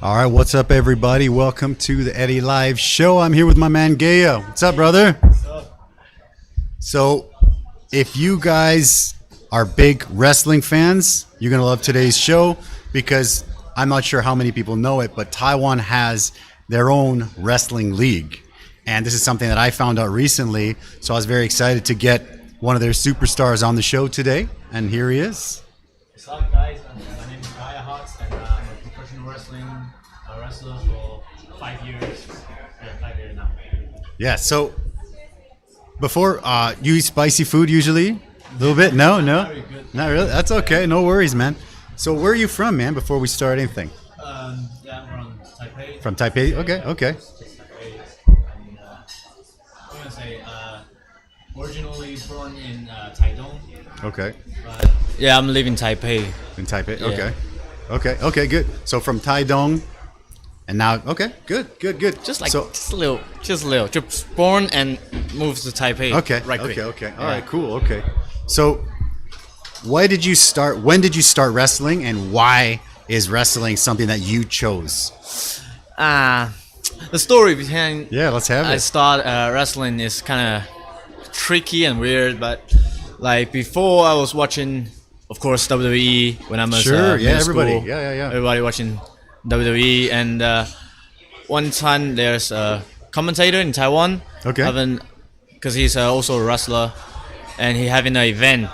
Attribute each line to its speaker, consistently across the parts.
Speaker 1: All right, what's up, everybody? Welcome to the Eddy Live Show. I'm here with my man Gaia. What's up, brother?
Speaker 2: What's up?
Speaker 1: So, if you guys are big wrestling fans, you're gonna love today's show because I'm not sure how many people know it, but Taiwan has their own wrestling league, and this is something that I found out recently. So I was very excited to get one of their superstars on the show today, and here he is.
Speaker 2: What's up, guys? My name is Gaia Hox, and I'm a professional wrestler for 5 years. 5 years now.
Speaker 1: Yeah. So before, you eat spicy food usually? A little bit? No,
Speaker 2: Not very good.
Speaker 1: not really. That's okay. No worries, man. So where are you from, man? Before we start anything.
Speaker 2: I'm from Taipei.
Speaker 1: From Taipei. Okay. Okay.
Speaker 2: Taipei. And, I'm gonna say originally born in Taiwan.
Speaker 1: Okay.
Speaker 2: But yeah, I'm living in Taipei.
Speaker 1: In Taipei.
Speaker 2: Yeah.
Speaker 1: Okay. Okay. Okay. Good. So from Taiwan, and now okay. Good. Good. Good.
Speaker 2: Just like
Speaker 1: so.
Speaker 2: just a little. Just born and moved to Taipei.
Speaker 1: Okay.
Speaker 2: Right quick.
Speaker 1: Okay. All
Speaker 2: Yeah.
Speaker 1: right. Cool. Okay. So, why did you start? When did you start wrestling, and why is wrestling something that you chose?
Speaker 2: The story behind
Speaker 1: Yeah. Let's have
Speaker 2: I
Speaker 1: it.
Speaker 2: start wrestling is kind of tricky and weird, but like before I was watching, of course, WWE when I was
Speaker 1: Sure. Yeah.
Speaker 2: middle
Speaker 1: Everybody.
Speaker 2: school.
Speaker 1: Yeah.
Speaker 2: Everybody watching WWE, and one time there's a commentator in Taiwan,
Speaker 1: Okay.
Speaker 2: because he's also a wrestler, and he having an event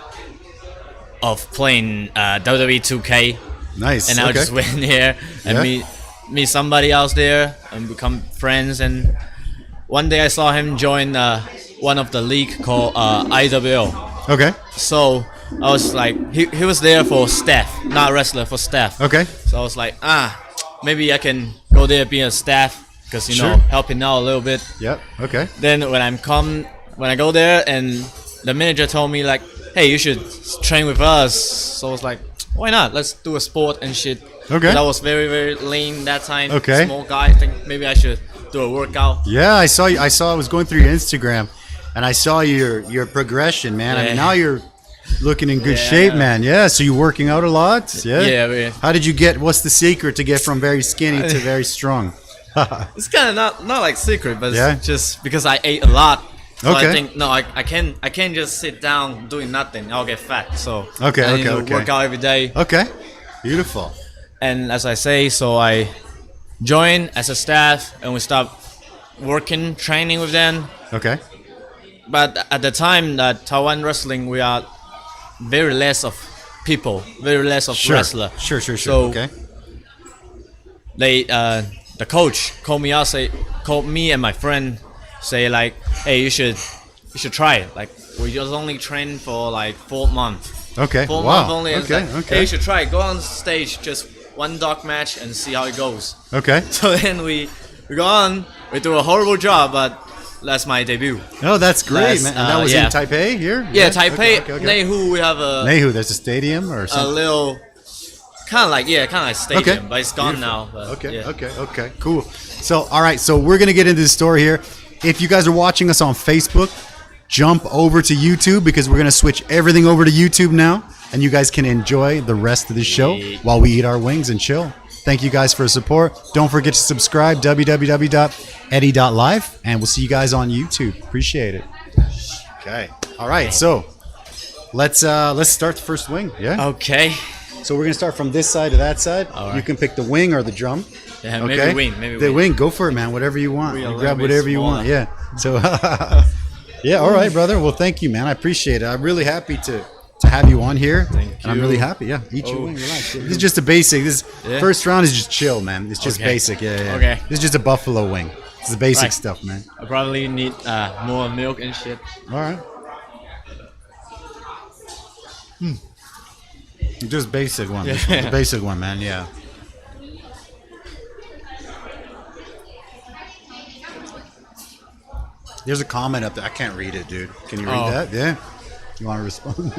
Speaker 2: of playing WWE 2K,
Speaker 1: Nice.
Speaker 2: and I
Speaker 1: okay.
Speaker 2: just went here and
Speaker 1: Yeah.
Speaker 2: meet somebody else there and become friends. And one day I saw him join one of the league called IWL.
Speaker 1: Okay.
Speaker 2: So I was like, he was there for staff, not wrestler, for staff.
Speaker 1: Okay.
Speaker 2: So I was like, maybe I can go there being a staff, because you know,
Speaker 1: Sure.
Speaker 2: helping out a little bit.
Speaker 1: Yep. Okay.
Speaker 2: Then when I go there, and the manager told me like, hey, you should train with us. So I was like, why not? Let's do a sport and shit.
Speaker 1: Okay.
Speaker 2: 'Cause I was very, very lean that time.
Speaker 1: Okay.
Speaker 2: Small guy. I think maybe I should do a workout.
Speaker 1: Yeah, I saw you. I was going through your Instagram, and I saw your progression, man. I mean,
Speaker 2: Yeah.
Speaker 1: now you're looking in good
Speaker 2: Yeah.
Speaker 1: shape, man. Yeah. So you working out a lot? Yeah.
Speaker 2: Yeah.
Speaker 1: How did you get? What's the secret to get from very skinny to very strong?
Speaker 2: It's kind of not like secret, but
Speaker 1: Yeah?
Speaker 2: it's just because I ate a lot. So
Speaker 1: Okay.
Speaker 2: I think no, I can't just sit down doing nothing. I'll get fat. So
Speaker 1: Okay,
Speaker 2: I need
Speaker 1: okay,
Speaker 2: to
Speaker 1: okay.
Speaker 2: work out every day.
Speaker 1: Okay. Beautiful.
Speaker 2: And as I say, so I joined as a staff, and we start working, training with them.
Speaker 1: Okay.
Speaker 2: But at the time that Taiwan wrestling, we are very less of people, very less of
Speaker 1: Sure.
Speaker 2: wrestler.
Speaker 1: Sure.
Speaker 2: So
Speaker 1: okay.
Speaker 2: they the coach called me and my friend, say like, hey, you should try it. Like, we just only train for like 4 months.
Speaker 1: Okay.
Speaker 2: 4
Speaker 1: Wow.
Speaker 2: months only. It's
Speaker 1: Okay.
Speaker 2: like,
Speaker 1: Okay.
Speaker 2: hey, you should try it. Go on stage, just one dog match, and see how it goes.
Speaker 1: Okay.
Speaker 2: So then we go on. We do a horrible job, but that's my debut.
Speaker 1: Oh, that's great,
Speaker 2: That's,
Speaker 1: man. And that was
Speaker 2: yeah.
Speaker 1: in Taipei here.
Speaker 2: Yeah, Taipei,
Speaker 1: Okay.
Speaker 2: Neihu, we have a
Speaker 1: Neihu, there's a stadium or
Speaker 2: a
Speaker 1: something.
Speaker 2: little kind of like stadium,
Speaker 1: Okay.
Speaker 2: but it's gone
Speaker 1: Beautiful.
Speaker 2: now. But
Speaker 1: Okay,
Speaker 2: yeah.
Speaker 1: okay, cool. So, all right, so we're going to get into the story here. If you guys are watching us on Facebook, jump over to YouTube, because we're going to switch everything over to YouTube now, and you guys can enjoy the rest of the show while we eat our wings and chill. Thank you guys for support. Don't forget to subscribe, www.eddy.live, and we'll see you guys on YouTube. Appreciate it. Okay. All right, so let's start the first wing. Yeah.
Speaker 2: Okay.
Speaker 1: So we're gonna start from this side to that side.
Speaker 2: All right.
Speaker 1: You can pick the wing or the drum.
Speaker 2: Yeah,
Speaker 1: Okay.
Speaker 2: maybe win. Maybe
Speaker 1: The
Speaker 2: win.
Speaker 1: wing. Go for it, man. Whatever you want.
Speaker 2: We are
Speaker 1: You
Speaker 2: a
Speaker 1: grab
Speaker 2: little bit
Speaker 1: whatever you want.
Speaker 2: smaller.
Speaker 1: Yeah. So, yeah. All right, brother. Well, thank you, man. I appreciate it. I'm really happy to have you on here.
Speaker 2: Thank
Speaker 1: And I'm
Speaker 2: you.
Speaker 1: really happy. Yeah. Eat your
Speaker 2: Oh.
Speaker 1: wing. Relax. This is just a basic. This
Speaker 2: Yeah.
Speaker 1: first round is just chill, man. It's just
Speaker 2: Okay.
Speaker 1: basic. Yeah.
Speaker 2: Okay.
Speaker 1: This is just a buffalo wing. This is the basic
Speaker 2: Right.
Speaker 1: stuff, man.
Speaker 2: I probably need more milk and shit.
Speaker 1: All right. Just basic one.
Speaker 2: Yeah.
Speaker 1: The basic one, man. Yeah. There's a comment up there. I can't read it, dude. Can you read
Speaker 2: Oh.
Speaker 1: that? Yeah. You want to respond?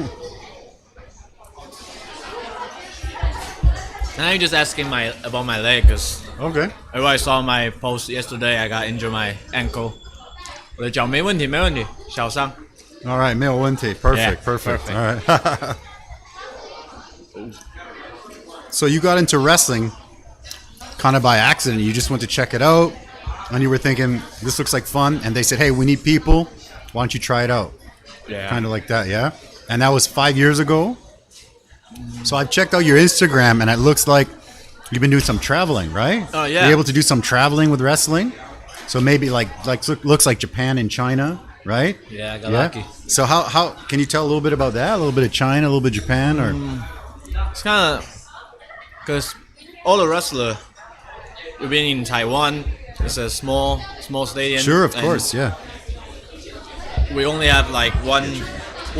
Speaker 2: And I'm just asking about my leg, because
Speaker 1: Okay.
Speaker 2: everybody saw my post yesterday. I got injured my ankle. 我的脚没问题，小伤。
Speaker 1: All right, 没有问题. Perfect,
Speaker 2: Yeah,
Speaker 1: perfect.
Speaker 2: perfect.
Speaker 1: All right. So you got into wrestling kind of by accident. You just went to check it out, and you were thinking, this looks like fun. And they said, hey, we need people. Why don't you try it out?
Speaker 2: Yeah.
Speaker 1: Kind of like that, yeah? And that was 5 years ago. So I've checked out your Instagram, and it looks like you've been doing some traveling, right?
Speaker 2: Oh, yeah.
Speaker 1: You're able to do some traveling with wrestling? So maybe looks like Japan and China, right?
Speaker 2: Yeah, I got lucky.
Speaker 1: So how can you tell a little bit about that? A little bit of China, a little bit of Japan, or
Speaker 2: It's kind of because all the wrestlers we've been in Taiwan. It's a small stadium.
Speaker 1: sure, of course, yeah.
Speaker 2: We only have like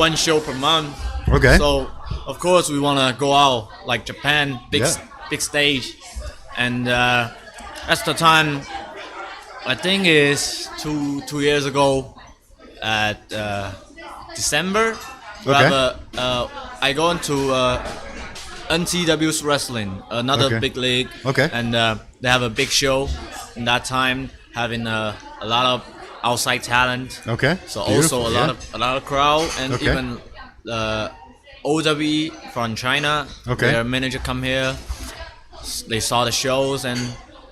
Speaker 2: one show per month.
Speaker 1: Okay.
Speaker 2: So of course we want to go out like Japan, big
Speaker 1: Yeah.
Speaker 2: stage, and that's the time. I think is two years ago at December.
Speaker 1: Okay.
Speaker 2: I go into NTW's wrestling, another
Speaker 1: Okay.
Speaker 2: big league.
Speaker 1: Okay.
Speaker 2: And they have a big show in that time, having a lot of outside talent.
Speaker 1: Okay.
Speaker 2: So
Speaker 1: Beautiful,
Speaker 2: also
Speaker 1: yeah.
Speaker 2: a lot of crowd, and
Speaker 1: Okay.
Speaker 2: even OWE from China.
Speaker 1: Okay.
Speaker 2: Their manager come here. They saw the shows, and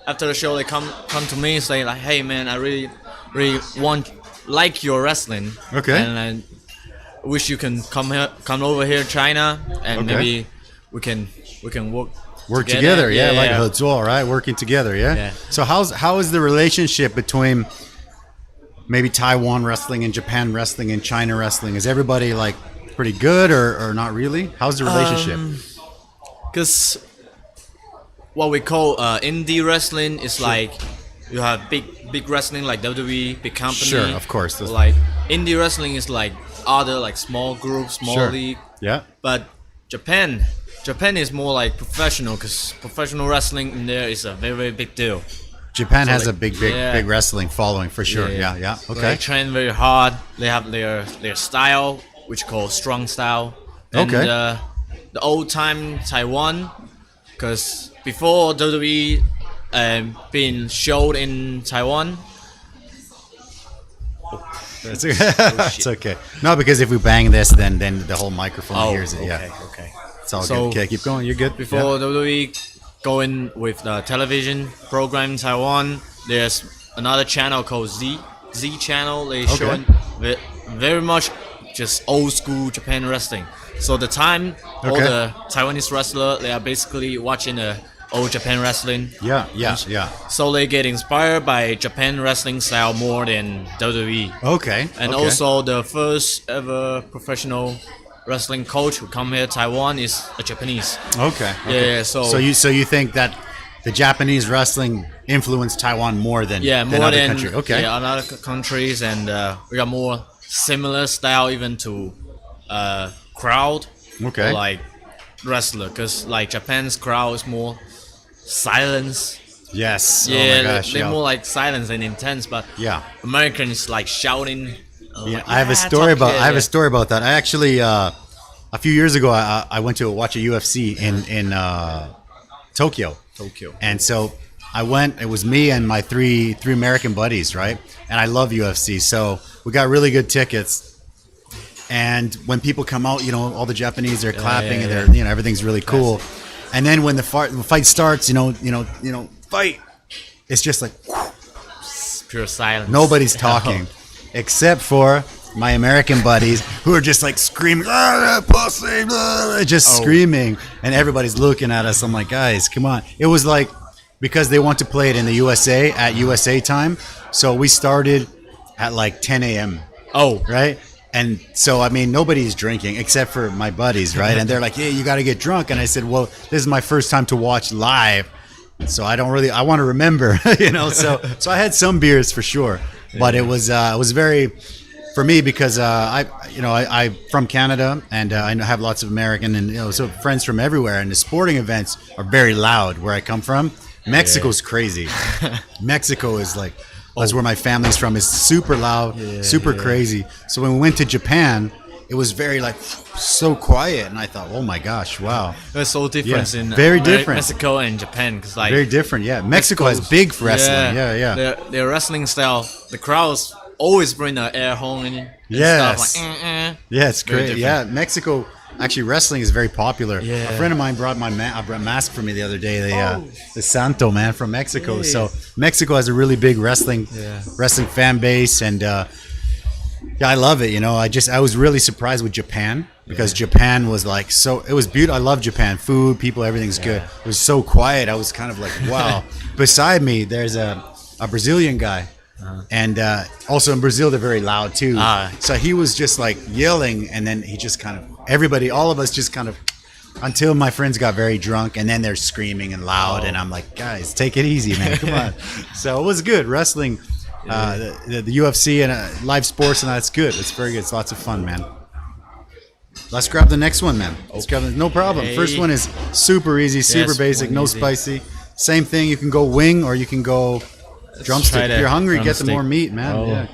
Speaker 2: after the show they come to me and say like, hey man, I really like your wrestling.
Speaker 1: Okay.
Speaker 2: And I wish you can come over here China, and
Speaker 1: Okay.
Speaker 2: maybe we can work
Speaker 1: together, yeah, like
Speaker 2: yeah.
Speaker 1: a Hezuo, right? Working together, yeah?
Speaker 2: Yeah.
Speaker 1: So how is the relationship between maybe Taiwan wrestling and Japan wrestling and China wrestling? Is everybody like pretty good or not really? How's the relationship?
Speaker 2: Because what we call indie wrestling is like you have big wrestling like WWE, big company.
Speaker 1: Sure, of course.
Speaker 2: Like indie wrestling is like other like small groups, small
Speaker 1: Sure.
Speaker 2: league.
Speaker 1: Yeah.
Speaker 2: But Japan is more like professional, because professional wrestling in there is a very big deal.
Speaker 1: Japan
Speaker 2: So
Speaker 1: has
Speaker 2: like-
Speaker 1: a big
Speaker 2: yeah.
Speaker 1: wrestling following for sure. Yeah.
Speaker 2: So
Speaker 1: Okay.
Speaker 2: they train very hard. They have their style, which called strong style. And,
Speaker 1: Okay.
Speaker 2: The old time Taiwan, because before WWE being showed in Taiwan.
Speaker 1: It's it's okay. No, because if we bang this, then the whole microphone hears it.
Speaker 2: okay,
Speaker 1: Yeah.
Speaker 2: okay.
Speaker 1: It's all
Speaker 2: So,
Speaker 1: good. Okay, keep going. You're good.
Speaker 2: Before WWE going with the television program in Taiwan, there's another channel called Z channel. They
Speaker 1: Okay.
Speaker 2: showing very much just old school Japan wrestling. So the time all
Speaker 1: Okay.
Speaker 2: the Taiwanese wrestler, they are basically watching the old Japan wrestling.
Speaker 1: Yeah.
Speaker 2: So they get inspired by Japan wrestling style more than WWE.
Speaker 1: Okay.
Speaker 2: And
Speaker 1: okay.
Speaker 2: also the first ever professional wrestling coach who come here Taiwan is a Japanese.
Speaker 1: Okay.
Speaker 2: Yeah, so
Speaker 1: you think that the Japanese wrestling influenced Taiwan more than
Speaker 2: more
Speaker 1: other
Speaker 2: than
Speaker 1: countries? Okay.
Speaker 2: yeah, other countries, and we got more similar style even to crowd.
Speaker 1: Okay.
Speaker 2: Or like wrestler, because like Japan's crowd is more silence.
Speaker 1: Yes.
Speaker 2: Yeah,
Speaker 1: Oh my gosh.
Speaker 2: they're
Speaker 1: yeah.
Speaker 2: more like silence and intense, but
Speaker 1: Yeah.
Speaker 2: Americans like shouting.
Speaker 1: Yeah,
Speaker 2: Like,
Speaker 1: I have a
Speaker 2: "Yeah,
Speaker 1: story
Speaker 2: talk
Speaker 1: about.
Speaker 2: here,"
Speaker 1: I have
Speaker 2: yeah.
Speaker 1: a story about that. I actually, a few years ago, I went to watch a UFC in Tokyo. And so I went. It was me and my three American buddies, right? And I love UFC, so we got really good tickets. And when people come out, all the Japanese, they're clapping and they're, everything's really cool. And then when the fight starts, fight, it's just like
Speaker 2: Pure silence.
Speaker 1: nobody's talking, except for my American buddies who are just like screaming, pussy, just screaming, and everybody's looking at us. I'm like, guys, come on. It was like, because they want to play it in the USA at USA time, so we started at like 10 a.m.
Speaker 2: Oh,
Speaker 1: right? And so, I mean, nobody's drinking except for my buddies, right? And they're like, yeah, you got to get drunk. And I said, well, this is my first time to watch live, so I want to remember, So I had some beers for sure, but it was very, for me, because I'm from Canada, and I have lots of American and so friends from everywhere, and the sporting events are very loud where I come from. Mexico's crazy. Mexico is like, that's where my family's from. Is super loud, super crazy. So when we went to Japan, it was very like so quiet, and I thought, oh my gosh, wow,
Speaker 2: it's so different
Speaker 1: Yeah,
Speaker 2: in
Speaker 1: very different.
Speaker 2: Mexico and Japan, because like
Speaker 1: very different. Yeah, Mexico has big wrestling. Yeah.
Speaker 2: Their wrestling style, the crowds always bring the air horn in. And
Speaker 1: Yes.
Speaker 2: stuff like,
Speaker 1: Yeah, it's
Speaker 2: Very
Speaker 1: great.
Speaker 2: different.
Speaker 1: Yeah, Mexico. actually wrestling is very popular.
Speaker 2: Yeah.
Speaker 1: A friend of mine brought a mask for me the other day. The Santo man from Mexico.
Speaker 2: Yeah.
Speaker 1: So Mexico has a really big wrestling fan base, and I love it. You know, I was really surprised with Japan because Japan was like it was beautiful. I love Japan. Food, people, everything's good. It was so quiet. I was kind of like, wow. Beside me, there's a Brazilian guy. And also in Brazil, they're very loud too. So he was just like yelling, and then he just kind of all of us just kind of, until my friends got very drunk, and then they're screaming and loud, and I'm like, guys, take it easy, man, come on. So it was good. Wrestling, the UFC and live sports, and that's good. It's very good. It's lots of fun, man. Let's grab the next one, man. Let's grab no problem.
Speaker 2: Okay.
Speaker 1: First one is super easy, super basic, no
Speaker 2: easy.
Speaker 1: Spicy. Same thing. You can go wing or you can go drumstick. If you're hungry, get the more meat, man.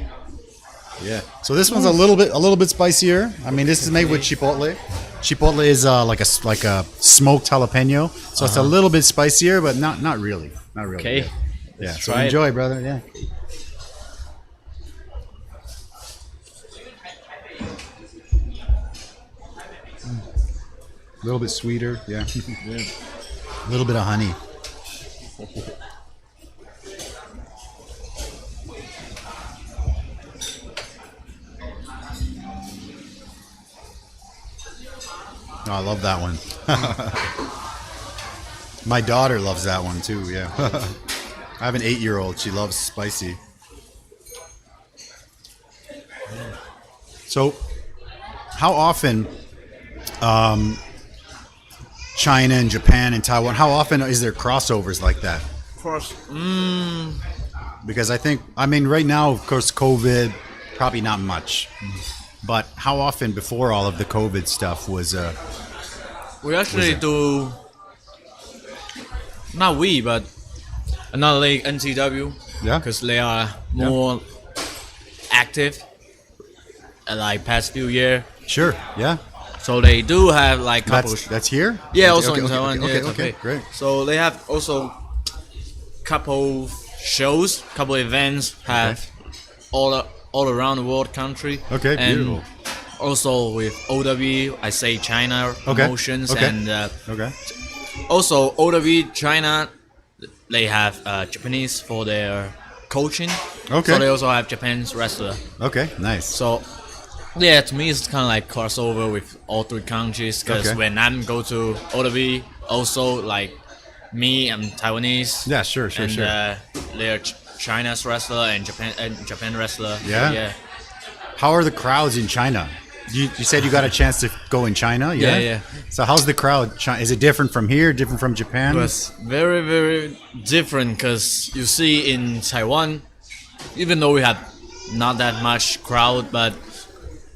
Speaker 1: Yeah. So this one's a little bit spicier. I mean, this is made with chipotle. Chipotle is like a smoked jalapeno, so it's a little bit spicier, but not really.
Speaker 2: Okay.
Speaker 1: Yeah. So enjoy, brother. Yeah. A little bit sweeter. Yeah. A little bit of honey. Oh, I love that one. My daughter loves that one too, yeah. I have an 8-year-old. She loves spicy. So, how often China and Japan and Taiwan, how often is there crossovers like that? Because right now, of course, COVID, probably not much. But how often before all of the COVID stuff was...
Speaker 2: we actually do... Not we, but another league, NTW. Yeah. Because they are more active like past few years.
Speaker 1: Sure, yeah.
Speaker 2: So they do have like couple...
Speaker 1: That's here?
Speaker 2: Yeah, also in Taiwan.
Speaker 1: Okay, great.
Speaker 2: So they have also couple shows, couple events have all around the world country.
Speaker 1: Okay,
Speaker 2: and
Speaker 1: beautiful.
Speaker 2: Also with OW, I say China promotions and also OW China, they have Japanese for their coaching. Okay. So they also have Japanese wrestler.
Speaker 1: Okay, nice.
Speaker 2: So yeah, to me it's kind of like crossover with all three countries because when I'm go to OW, also like me, I'm Taiwanese.
Speaker 1: Yeah, sure.
Speaker 2: They're China's wrestler and Japan wrestler.
Speaker 1: Yeah.
Speaker 2: Yeah.
Speaker 1: How are the crowds in China? You said you got a chance to go in China.
Speaker 2: Yeah.
Speaker 1: So how's the crowd? Is it different from here? Different from Japan?
Speaker 2: It's very, very different because you see in Taiwan, even though we have not that much crowd, but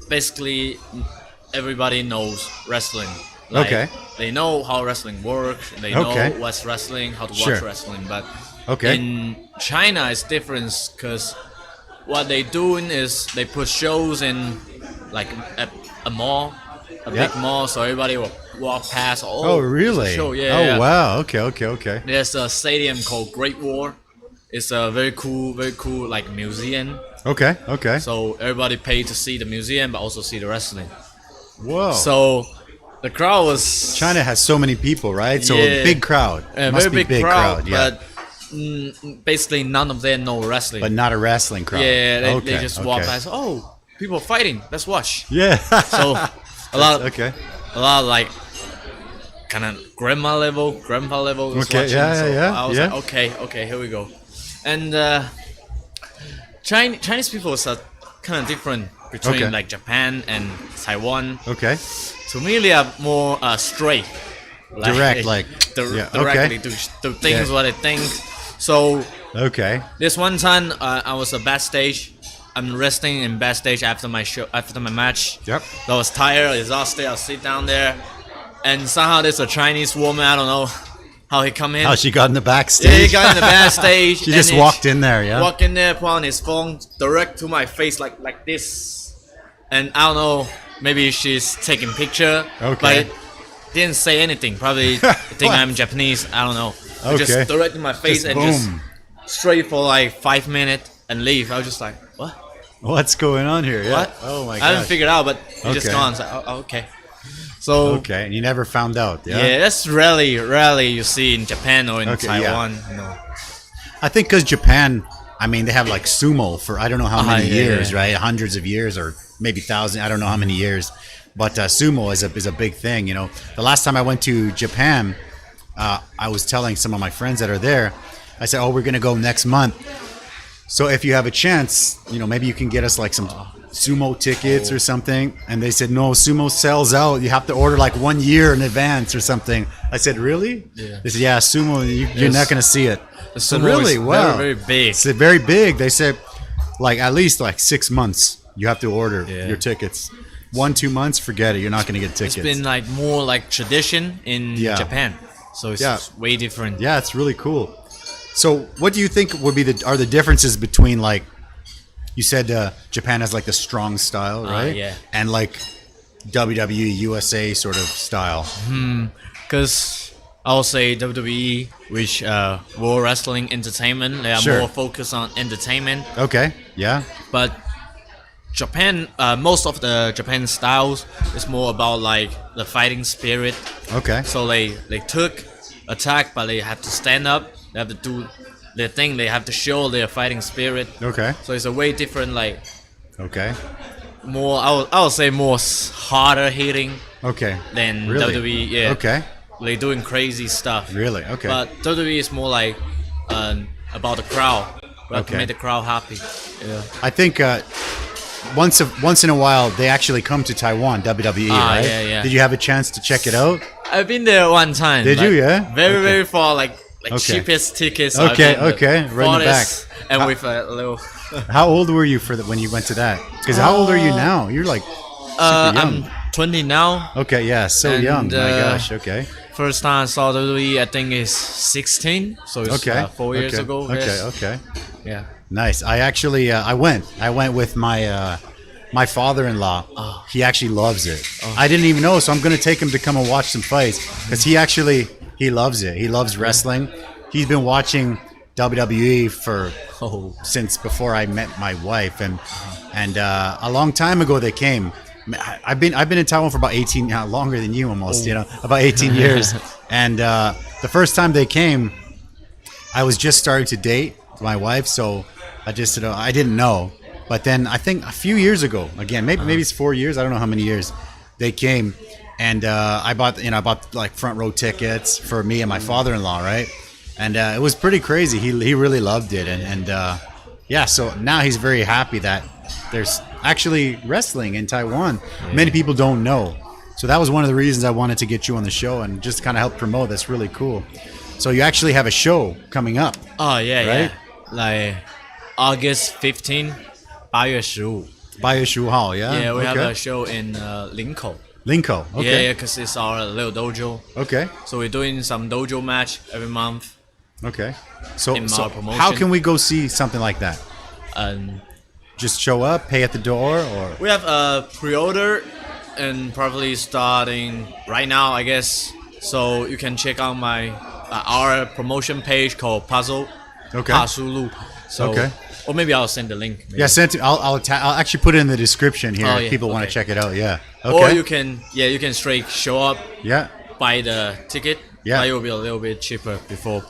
Speaker 2: basically everybody knows wrestling. Like, they know how wrestling works. They know what's wrestling, how to watch wrestling. But in China, it's different because what they doing is they put shows in like a mall, big mall, so everybody will walk past.
Speaker 1: Oh, really?
Speaker 2: Show. Yeah.
Speaker 1: Wow. Okay.
Speaker 2: There's a stadium called Great Wall. It's a very cool like museum.
Speaker 1: Okay.
Speaker 2: So everybody pay to see the museum, but also see the wrestling.
Speaker 1: Whoa.
Speaker 2: So the crowd was...
Speaker 1: China has so many people, right? So a big crowd. Must
Speaker 2: very
Speaker 1: be big crowd. Yeah.
Speaker 2: But basically none of them know wrestling.
Speaker 1: But not a wrestling crowd.
Speaker 2: Yeah, they just walk past. Oh, people fighting. Let's watch.
Speaker 1: Yeah.
Speaker 2: So a lot of like kind of grandpa level was watching. So I was like, okay, here we go. And Chinese people are kind of different between like Japan and Taiwan. Okay. To me, they are more straight. Directly do things what they think. So this one time I was backstage. I'm resting in backstage after my match. Yep. I was tired, exhausted. I'll sit down there, and somehow there's a Chinese woman. I don't know how he come in.
Speaker 1: How she got in the backstage?
Speaker 2: Yeah, he got in the backstage.
Speaker 1: She just walked in there. Yeah.
Speaker 2: Walked in there, put on his phone direct to my face like this, and I don't know. Maybe she's taking picture. But didn't say anything. Probably think I'm Japanese. I don't know. Just direct in my face and just straight for like 5 minutes and leave. I was just like, what?
Speaker 1: What's going on here? Yeah.
Speaker 2: What?
Speaker 1: Oh my god.
Speaker 2: I haven't figured out, but he just gone. So, okay. So
Speaker 1: Okay, and you never found out, yeah?
Speaker 2: yeah, that's rarely you see in Japan or in
Speaker 1: Okay, yeah.
Speaker 2: Taiwan. No.
Speaker 1: I think because Japan, I mean, they have like sumo for I don't know how many
Speaker 2: yeah,
Speaker 1: years,
Speaker 2: yeah.
Speaker 1: right? Hundreds of years or maybe thousands. I don't know how many years. But sumo is a big thing, you know. The last time I went to Japan, I was telling some of my friends that are there, I said, oh, we're going to go next month. So if you have a chance, you know, maybe you can get us like some sumo tickets or something. And they said, no, sumo sells out. You have to order like 1 year in advance or something. I said, really?
Speaker 2: Yeah.
Speaker 1: They said, yeah, sumo, you're not going to see it.
Speaker 2: The
Speaker 1: So
Speaker 2: sumo
Speaker 1: really,
Speaker 2: is
Speaker 1: wow.
Speaker 2: very big.
Speaker 1: It's very big. They said, like at least like 6 months you have to order your tickets. 1-2 months, forget it. You're not going to get tickets.
Speaker 2: It's been like more like tradition in Japan, so it's way different.
Speaker 1: Yeah, it's really cool. So, what do you think would be are the differences between like you said Japan has like the strong style, right?
Speaker 2: Yeah.
Speaker 1: And like WWE, USA sort of style.
Speaker 2: Because I'll say WWE, which World Wrestling Entertainment, they are
Speaker 1: Sure.
Speaker 2: more focused on entertainment.
Speaker 1: Okay. Yeah.
Speaker 2: But Japan, most of the Japan styles is more about like the fighting spirit.
Speaker 1: Okay.
Speaker 2: So they took attack, but they have to stand up. They have to do their thing. They have to show their fighting spirit.
Speaker 1: Okay.
Speaker 2: So it's a way different, like
Speaker 1: Okay.
Speaker 2: more. I would say more harder hitting
Speaker 1: Okay.
Speaker 2: than
Speaker 1: Really?
Speaker 2: WWE. Yeah.
Speaker 1: Okay.
Speaker 2: They doing crazy stuff.
Speaker 1: Really? Okay.
Speaker 2: But WWE is more like about the crowd. We have to
Speaker 1: Okay.
Speaker 2: make the crowd happy. Yeah.
Speaker 1: I think once in a while they actually come to Taiwan, WWE, right?
Speaker 2: Yeah, yeah.
Speaker 1: Did you have a chance to check it out?
Speaker 2: I've been there one time.
Speaker 1: Did you?
Speaker 2: like,
Speaker 1: Yeah?
Speaker 2: Very,
Speaker 1: Okay.
Speaker 2: very far, like
Speaker 1: Okay.
Speaker 2: cheapest tickets.
Speaker 1: Okay,
Speaker 2: I've been
Speaker 1: okay, right in the back.
Speaker 2: farthest, and with a little.
Speaker 1: How old were you when you went to that? Because how old are you now? You're like super young.
Speaker 2: I'm 20 now.
Speaker 1: Okay, yeah, so
Speaker 2: And,
Speaker 1: young. My gosh, okay.
Speaker 2: First time I saw WWE, I think is 16. So it's
Speaker 1: Okay.
Speaker 2: 4 years
Speaker 1: okay.
Speaker 2: ago.
Speaker 1: Okay,
Speaker 2: yes.
Speaker 1: okay.
Speaker 2: Yeah.
Speaker 1: Nice. I actually I went with my father-in-law. He actually loves it. I didn't even know, so I'm going to take him to come and watch some fights because he loves it. He loves wrestling. He's been watching WWE since before I met my wife, and a long time ago they came. I've been in Taiwan for about 18, longer than you almost, about 18 years. And the first time they came, I was just starting to date my wife, so I didn't know. But then I think a few years ago, again, maybe it's 4 years, I don't know how many years, they came, and I bought like front row tickets for me and my father-in-law, right? And it was pretty crazy. He really loved it, and so now he's very happy that there's actually wrestling in Taiwan. Many people don't know, so that was one of the reasons I wanted to get you on the show and just kind of help promote. That's really cool. So you actually have a show coming up.
Speaker 2: Oh yeah,
Speaker 1: right?
Speaker 2: yeah. Like August 15, 8月15.
Speaker 1: 8月15号, yeah?
Speaker 2: Yeah, we have
Speaker 1: Okay.
Speaker 2: a show in Linkou.
Speaker 1: Linkou, okay.
Speaker 2: Yeah, because it's our little dojo.
Speaker 1: Okay,
Speaker 2: So we're doing some dojo match every month.
Speaker 1: okay. So,
Speaker 2: In
Speaker 1: so
Speaker 2: our promotion.
Speaker 1: how can we go see something like that?
Speaker 2: And
Speaker 1: Just show up, pay at the door, or?
Speaker 2: we have a pre-order and probably starting right now, I guess. So you can check out our promotion page called Puzzle.
Speaker 1: Okay.
Speaker 2: Pasulu. So,
Speaker 1: Okay.
Speaker 2: Or maybe I'll send the link. Maybe.
Speaker 1: Yeah, send it. I'll actually put it in the description here
Speaker 2: Oh,
Speaker 1: if
Speaker 2: yeah,
Speaker 1: people want to
Speaker 2: okay.
Speaker 1: check it out. Yeah.
Speaker 2: Or
Speaker 1: Okay.
Speaker 2: you can straight show up,
Speaker 1: Yeah.
Speaker 2: buy the ticket.
Speaker 1: Yeah.
Speaker 2: But it will be a little bit cheaper before,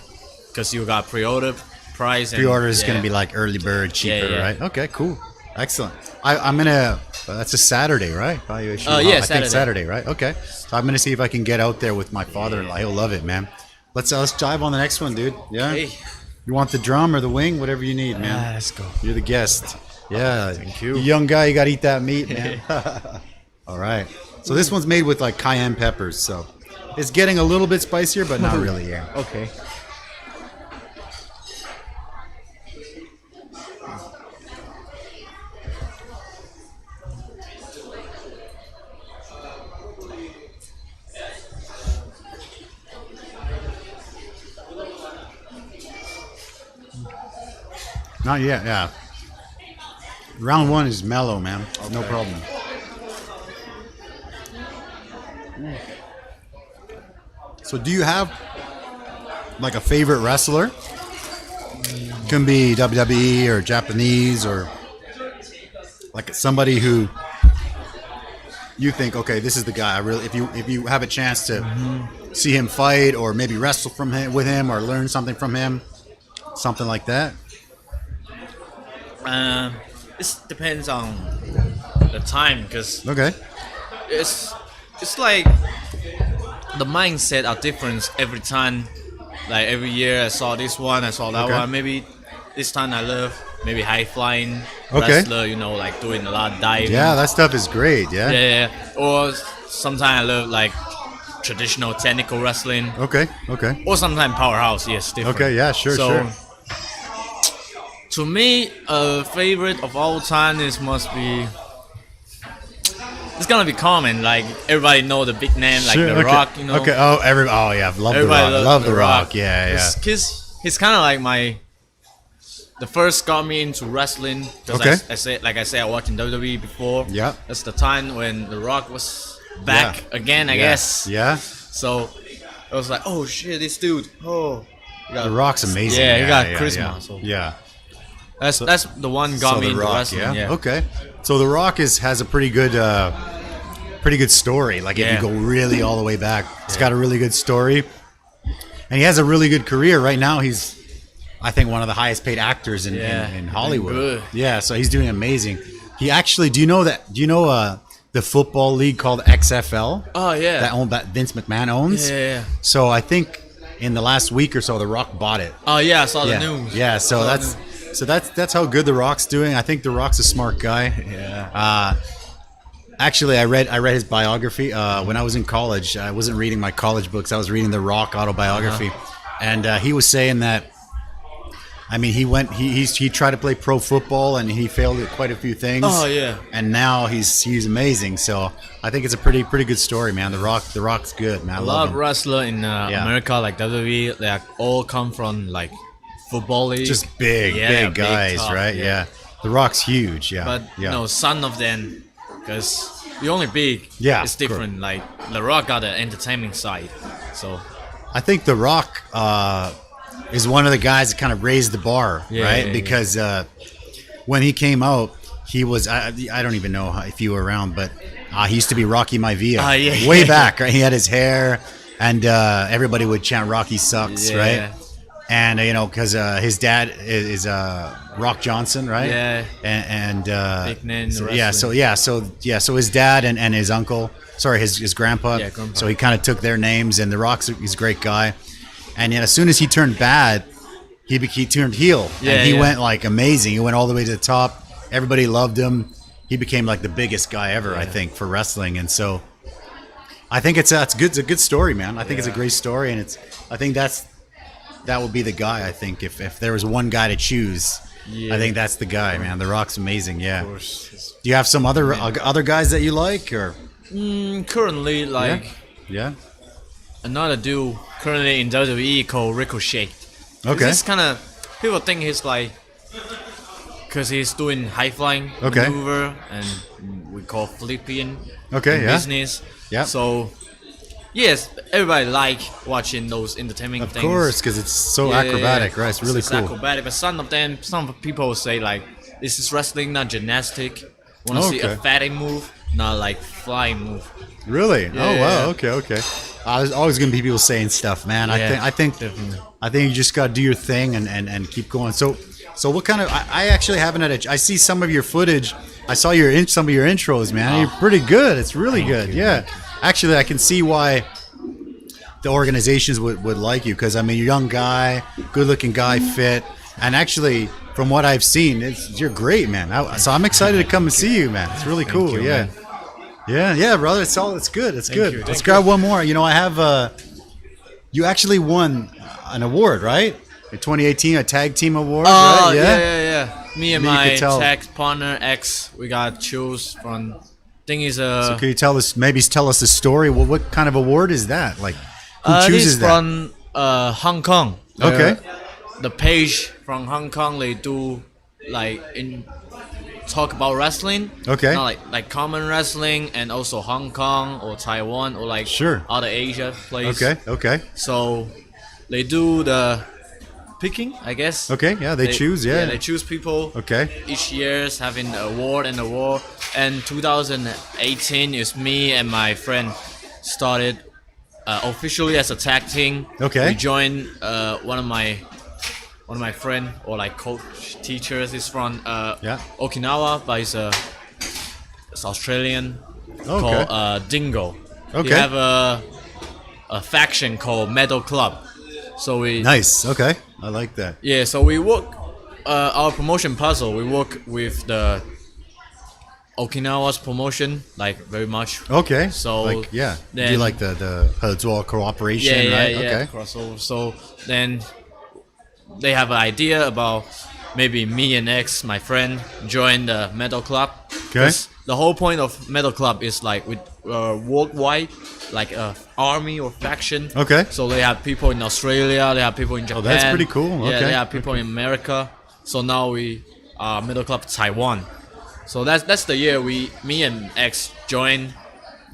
Speaker 2: because you got pre-order price. And,
Speaker 1: Pre-order is going
Speaker 2: yeah.
Speaker 1: to be like early bird, cheaper,
Speaker 2: yeah.
Speaker 1: right? Okay, cool. Excellent. I'm going to, that's a Saturday, right?
Speaker 2: Yeah,
Speaker 1: I think
Speaker 2: Saturday.
Speaker 1: Saturday, right? Okay. So I'm going to see if I can get out there with my father-in-law. He'll love it, man. Let's dive on the next one, dude. Yeah.
Speaker 2: Hey.
Speaker 1: You want the drum or the wing? Whatever you need, man.
Speaker 2: Let's go.
Speaker 1: You're the guest. Yeah.
Speaker 2: Thank you.
Speaker 1: Young guy, you got to eat that meat, man. All right. So this one's made with like cayenne peppers. So it's getting a little bit spicier, but not really. Yeah.
Speaker 2: Okay.
Speaker 1: Not yet, yeah. Round one is mellow, man. No problem. So do you have like a favorite wrestler? Can be WWE or Japanese or like somebody who you think, okay, this is the guy. I really, if you have a chance to see him fight or maybe wrestle with him or learn something from him, something like that.
Speaker 2: It depends on the time because
Speaker 1: Okay.
Speaker 2: it's like the mindset are different every time. Like every year I saw this one, I saw that
Speaker 1: Okay.
Speaker 2: one. Maybe this time I love maybe high flying
Speaker 1: Okay.
Speaker 2: wrestler, you know, like doing a lot of diving.
Speaker 1: Yeah, that stuff is great. Yeah.
Speaker 2: Yeah. Or sometimes I love like traditional technical wrestling.
Speaker 1: Okay. Okay.
Speaker 2: Or sometimes powerhouse, yes, different.
Speaker 1: Okay. Yeah. Sure.
Speaker 2: So,
Speaker 1: sure.
Speaker 2: to me, a favorite of all time is must be. It's gonna be common, like everybody know the big name, like
Speaker 1: Sure,
Speaker 2: The
Speaker 1: okay.
Speaker 2: Rock, you know.
Speaker 1: Okay. Oh, yeah. Love the
Speaker 2: Everybody
Speaker 1: Rock. Love the Rock. Yeah. Yeah.
Speaker 2: He's kind of like the first got me into wrestling.
Speaker 1: Okay.
Speaker 2: I said, I watched in WWE before.
Speaker 1: Yeah.
Speaker 2: That's the time when The Rock was back again, I guess.
Speaker 1: Yeah.
Speaker 2: So I was like, oh shit, this dude. Oh.
Speaker 1: The Rock's amazing.
Speaker 2: Yeah, he got
Speaker 1: yeah,
Speaker 2: charisma,
Speaker 1: Yeah.
Speaker 2: so-
Speaker 1: Yeah.
Speaker 2: That's the one got me
Speaker 1: The
Speaker 2: into
Speaker 1: Rock,
Speaker 2: wrestling. Yeah.
Speaker 1: Okay. So The Rock has a pretty good story. Like if
Speaker 2: Yeah.
Speaker 1: you go really all the way back, it's got a really good story, and he has a really good career right now. He's, I think, one of the highest paid actors in Hollywood.
Speaker 2: Good.
Speaker 1: Yeah. So he's doing amazing. He actually, do you know the football league called XFL?
Speaker 2: Oh yeah.
Speaker 1: That Vince McMahon owns.
Speaker 2: Yeah.
Speaker 1: So I think in the last week or so, The Rock bought it.
Speaker 2: Oh yeah, I saw
Speaker 1: Yeah.
Speaker 2: the news.
Speaker 1: Yeah. So that's how good The Rock's doing. I think The Rock's a smart guy.
Speaker 2: Yeah.
Speaker 1: Actually, I read his biography when I was in college. I wasn't reading my college books. I was reading the Rock autobiography, and he was saying that. I mean, he tried to play pro football and he failed at quite a few things.
Speaker 2: Oh yeah.
Speaker 1: And now he's amazing. So I think it's a pretty good story, man. The Rock's good, man. I
Speaker 2: A
Speaker 1: love
Speaker 2: lot of
Speaker 1: him.
Speaker 2: wrestlers in America, like WWE, they all come from like football league.
Speaker 1: Just big guys,
Speaker 2: top,
Speaker 1: right? Yeah. The Rock's huge. Yeah.
Speaker 2: But
Speaker 1: yeah.
Speaker 2: no, some of them, because the only big,
Speaker 1: Yeah,
Speaker 2: it's different. Like The Rock got the entertainment side, so
Speaker 1: I think The Rock is one of the guys that kind of raised the bar, right?
Speaker 2: Yeah.
Speaker 1: Because when he came out, he was, I don't even know if you were around, but he used to be Rocky Maivia.
Speaker 2: Yeah.
Speaker 1: Way back, right? He had his hair, and everybody would chant Rocky sucks,
Speaker 2: Yeah.
Speaker 1: right? And, because his dad is Rock Johnson, right?
Speaker 2: Yeah.
Speaker 1: And
Speaker 2: Big name in
Speaker 1: so,
Speaker 2: wrestling.
Speaker 1: so his dad and his uncle, sorry, his grandpa.
Speaker 2: Yeah, grandpa.
Speaker 1: So he kind of took their names, and The Rock's he's a great guy. And yet, as soon as he turned bad, he turned heel, and he went like amazing. He went all the way to the top. Everybody loved him. He became like the biggest guy ever, I think, for wrestling. And so, I think it's a good story, man. I think it's a great story, and I think that would be the guy. I think if there was one guy to choose, I think that's the guy, man. The Rock's amazing. Yeah.
Speaker 2: of course.
Speaker 1: Do you have some other guys that you like, or?
Speaker 2: Currently, like
Speaker 1: Yeah.
Speaker 2: another dude currently in WWE called Ricochet.
Speaker 1: Okay.
Speaker 2: This kind of people think he's like, because he's doing high flying
Speaker 1: Okay.
Speaker 2: maneuver and we call flipping
Speaker 1: Okay.
Speaker 2: in
Speaker 1: Yeah.
Speaker 2: business.
Speaker 1: Yeah.
Speaker 2: So yes, everybody like watching those entertainment
Speaker 1: Of
Speaker 2: things.
Speaker 1: course, because it's so
Speaker 2: Yeah,
Speaker 1: acrobatic, right? It's really cool.
Speaker 2: acrobatic, but some people say like this is wrestling, not gymnastic. Want to see a
Speaker 1: Okay.
Speaker 2: fatty move, not like flying move.
Speaker 1: Really?
Speaker 2: Yeah,
Speaker 1: Oh wow.
Speaker 2: yeah.
Speaker 1: Okay. There's always gonna be people saying stuff, man.
Speaker 2: Yeah,
Speaker 1: I think
Speaker 2: definitely.
Speaker 1: you just gotta do your thing and keep going. So what kind of? I actually haven't had I see some of your footage. I saw some of your intros, man. You're pretty good. It's really good. Yeah. Actually, I can see why the organizations would like you, because I mean, you're a young guy, good-looking guy, fit, and actually, from what I've seen, you're great, man. So I'm excited to come and see you, man. It's really cool.
Speaker 2: you,
Speaker 1: Yeah.
Speaker 2: man.
Speaker 1: Yeah, brother. It's good. It's good.
Speaker 2: you,
Speaker 1: Let's
Speaker 2: thank
Speaker 1: grab one more. I have you actually won an award, right? In 2018, a tag team award,
Speaker 2: Oh
Speaker 1: right?
Speaker 2: yeah. Me and
Speaker 1: Maybe you
Speaker 2: my
Speaker 1: could tell.
Speaker 2: tag partner X, we got choose from. Thing is
Speaker 1: So can you tell us the story? Well, what kind of award is that? Like, who
Speaker 2: he's
Speaker 1: chooses that?
Speaker 2: from Hong Kong.
Speaker 1: Okay.
Speaker 2: The page from Hong Kong, they do like talk about wrestling.
Speaker 1: Okay.
Speaker 2: Not like common wrestling, and also Hong Kong or Taiwan or like
Speaker 1: Sure.
Speaker 2: other Asia place.
Speaker 1: Okay.
Speaker 2: So they do the picking, I guess.
Speaker 1: Okay, yeah, they choose, yeah.
Speaker 2: They choose people.
Speaker 1: Okay.
Speaker 2: Each year's having an award and award. And 2018 is me and my friend started officially as a tag team.
Speaker 1: Okay.
Speaker 2: We joined one of my friend or like coach teachers is from Okinawa, but it's Australian called Dingo.
Speaker 1: Okay.
Speaker 2: We have a faction called Metal Club. So we
Speaker 1: Nice. Okay, I like that.
Speaker 2: yeah. So we work our promotion puzzle. We work with the Okinawa's promotion like very much.
Speaker 1: Okay.
Speaker 2: So
Speaker 1: like, yeah. Do
Speaker 2: then-
Speaker 1: you like the合作 cooperation, right? Okay.
Speaker 2: Crossover. So then they have an idea about maybe me and X, my friend, join the Metal Club.
Speaker 1: Okay.
Speaker 2: 'Cause the whole point of Metal Club is like with worldwide, like a army or faction.
Speaker 1: Okay.
Speaker 2: So they have people in Australia, they have people in Japan.
Speaker 1: that's pretty cool.
Speaker 2: Yeah,
Speaker 1: Okay.
Speaker 2: they have people in America. So now we are Metal Club Taiwan. So that's the year me and X joined.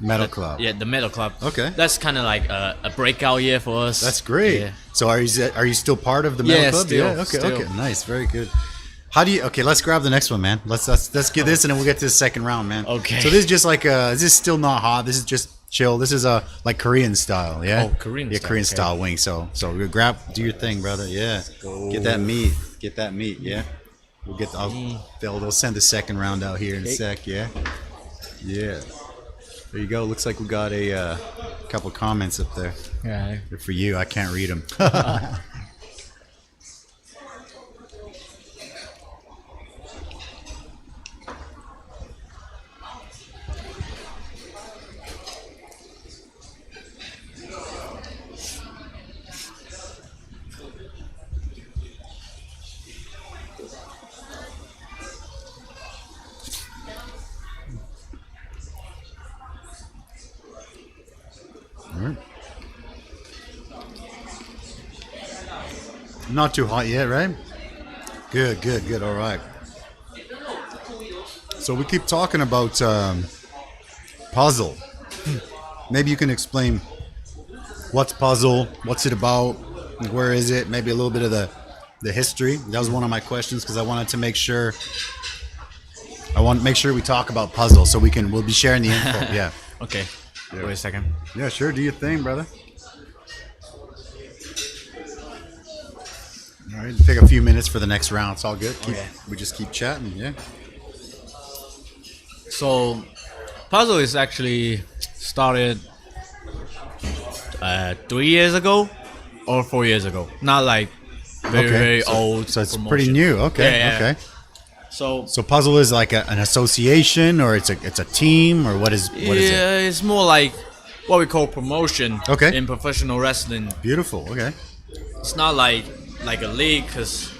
Speaker 1: Metal Club.
Speaker 2: Yeah, the Metal Club.
Speaker 1: Okay.
Speaker 2: That's kind of like a breakout year for us.
Speaker 1: That's great.
Speaker 2: Yeah.
Speaker 1: So are you still part of the Metal
Speaker 2: Yeah,
Speaker 1: Club?
Speaker 2: still,
Speaker 1: Yeah. Okay.
Speaker 2: still.
Speaker 1: Okay. Nice. Very good. How do you? Okay, let's grab the next one, man. Let's get this, and then we'll get to the second round, man.
Speaker 2: Okay.
Speaker 1: So this is just like this is still not hot. This is just chill. This is like Korean style, yeah.
Speaker 2: Oh, Korean
Speaker 1: Yeah,
Speaker 2: style,
Speaker 1: Korean
Speaker 2: okay.
Speaker 1: style wing. So we grab, do your thing, brother. Yeah. Get that meat. Get that meat. Yeah. We'll get. They'll send the second round out here in a sec. Yeah. Yeah. There you go. Looks like we got a couple comments up there.
Speaker 2: Yeah.
Speaker 1: They're for you. I can't read them. Not too hot yet, right? Good. All right. So we keep talking about puzzle. Maybe you can explain what's puzzle, what's it about, where is it? Maybe a little bit of the history. That was one of my questions because I wanted to make sure. I want to make sure we talk about puzzle so we'll be sharing the info. Yeah.
Speaker 2: Okay.
Speaker 1: Yeah.
Speaker 2: Wait a second.
Speaker 1: Yeah, sure. Do your thing, brother. All right, take a few minutes for the next round. It's all good. We just keep chatting. Yeah.
Speaker 2: So, puzzle is actually started 3 years ago or 4 years ago. Not like very old.
Speaker 1: So it's
Speaker 2: promotion.
Speaker 1: pretty new. Okay.
Speaker 2: Yeah.
Speaker 1: Okay.
Speaker 2: So
Speaker 1: puzzle is like an association, or it's a team, or what is it?
Speaker 2: It's more like what we call promotion
Speaker 1: Okay.
Speaker 2: in professional wrestling.
Speaker 1: Beautiful. Okay.
Speaker 2: It's not like a league, because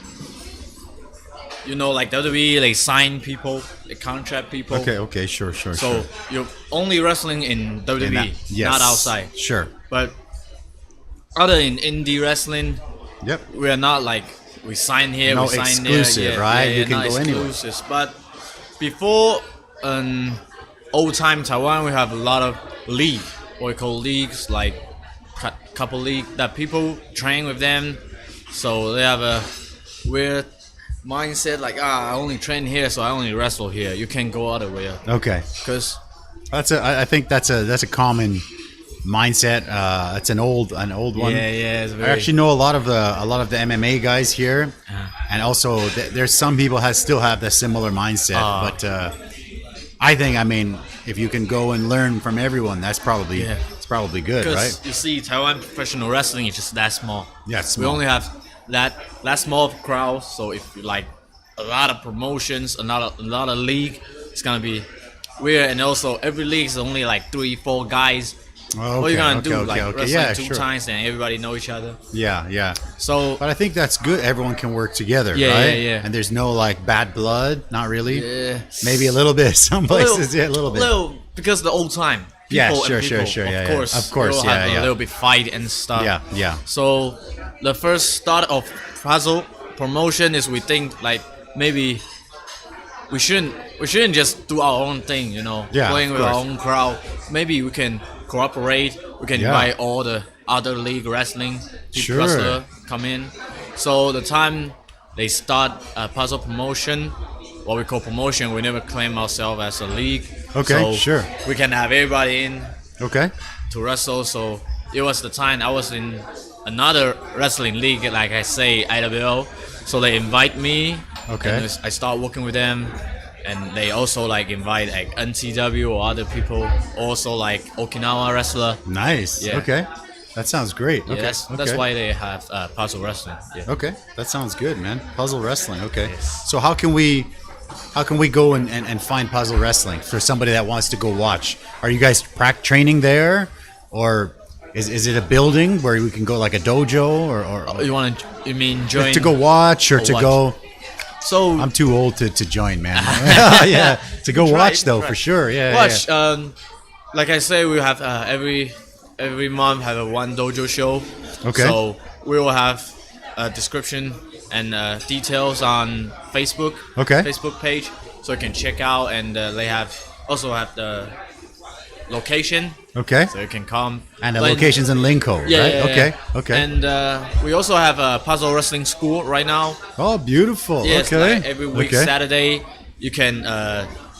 Speaker 2: like WWE, they sign people, they contract people.
Speaker 1: Okay. Sure.
Speaker 2: So you're only wrestling in WWE,
Speaker 1: Yes.
Speaker 2: not outside.
Speaker 1: Sure.
Speaker 2: But other in indie wrestling,
Speaker 1: Yep.
Speaker 2: we are not like we sign here,
Speaker 1: No
Speaker 2: we sign
Speaker 1: exclusive,
Speaker 2: there.
Speaker 1: right?
Speaker 2: Yeah,
Speaker 1: You can
Speaker 2: not
Speaker 1: go anywhere.
Speaker 2: exclusives. But before old time Taiwan, we have a lot of league, what we call leagues, like couple league that people train with them. So they have a weird mindset, like I only train here, so I only wrestle here. You can't go other way.
Speaker 1: Okay.
Speaker 2: Because
Speaker 1: I think that's a common mindset. It's an old one.
Speaker 2: yeah, it's
Speaker 1: I
Speaker 2: very,
Speaker 1: actually know a lot of the MMA guys here, and also there's some people still have that similar mindset. But I think, if you can go and learn from everyone, that's probably it's probably good, right?
Speaker 2: Because you see, Taiwan professional wrestling is just that small.
Speaker 1: Yeah, it's
Speaker 2: We
Speaker 1: small.
Speaker 2: only have that small of a crowd. So if you like a lot of promotions, a lot of league, it's gonna be weird. And also every league is only like 3-4 guys. What you gonna do? Wrestling
Speaker 1: Yeah,
Speaker 2: two
Speaker 1: sure.
Speaker 2: times and everybody know each other.
Speaker 1: Yeah.
Speaker 2: So
Speaker 1: But I think that's good. Everyone can work together,
Speaker 2: Yeah,
Speaker 1: right?
Speaker 2: yeah.
Speaker 1: And there's no like bad blood, not really.
Speaker 2: yeah,
Speaker 1: Maybe a little bit. Some places, a little bit.
Speaker 2: because the old time.
Speaker 1: Yeah,
Speaker 2: People and
Speaker 1: sure,
Speaker 2: people,
Speaker 1: sure, yeah,
Speaker 2: Of
Speaker 1: yeah.
Speaker 2: course,
Speaker 1: Of course,
Speaker 2: we'll have
Speaker 1: yeah.
Speaker 2: a little bit fight and stuff.
Speaker 1: Yeah.
Speaker 2: So the first start of puzzle promotion is we think like maybe we shouldn't just do our own thing,
Speaker 1: Yeah,
Speaker 2: playing
Speaker 1: of
Speaker 2: with our
Speaker 1: course.
Speaker 2: own crowd. Maybe we can cooperate. We can
Speaker 1: Yeah.
Speaker 2: invite all the other league wrestling
Speaker 1: Sure.
Speaker 2: wrestler come in. So the time they start puzzle promotion, what we call promotion, we never claim ourselves as a league.
Speaker 1: Okay,
Speaker 2: so
Speaker 1: sure.
Speaker 2: We can have everybody in
Speaker 1: Okay.
Speaker 2: to wrestle. So it was the time I was in another wrestling league, like I say, IWL. So they invite me.
Speaker 1: Okay.
Speaker 2: And I start working with them, and they also like invite like NTW or other people, also like Okinawa wrestler.
Speaker 1: Nice.
Speaker 2: Yeah.
Speaker 1: Okay. That sounds great.
Speaker 2: Yeah,
Speaker 1: Okay.
Speaker 2: that's
Speaker 1: okay.
Speaker 2: why they have puzzle wrestling. Yeah.
Speaker 1: Okay. That sounds good, man. Puzzle wrestling. Okay.
Speaker 2: Yes.
Speaker 1: So how can we go and find puzzle wrestling for somebody that wants to go watch? Are you guys training there, or is it a building where we can go like a dojo or
Speaker 2: You mean join
Speaker 1: to go watch or to
Speaker 2: watch.
Speaker 1: go?
Speaker 2: So
Speaker 1: I'm too old to join, man. Yeah, to go
Speaker 2: Try,
Speaker 1: watch though
Speaker 2: try.
Speaker 1: for sure. Yeah.
Speaker 2: watch.
Speaker 1: Yeah.
Speaker 2: Like I say, we have every month have a one dojo show.
Speaker 1: Okay.
Speaker 2: So we will have a description and details on Facebook.
Speaker 1: Okay.
Speaker 2: Facebook page, so you can check out, and they also have the location,
Speaker 1: Okay.
Speaker 2: so you can come.
Speaker 1: And the
Speaker 2: But-
Speaker 1: location's in Linko,
Speaker 2: Yeah,
Speaker 1: right?
Speaker 2: yeah,
Speaker 1: Okay.
Speaker 2: yeah.
Speaker 1: Okay.
Speaker 2: And we also have a puzzle wrestling school right now.
Speaker 1: Oh, beautiful.
Speaker 2: Yes,
Speaker 1: okay.
Speaker 2: like every week
Speaker 1: Okay.
Speaker 2: Saturday, you can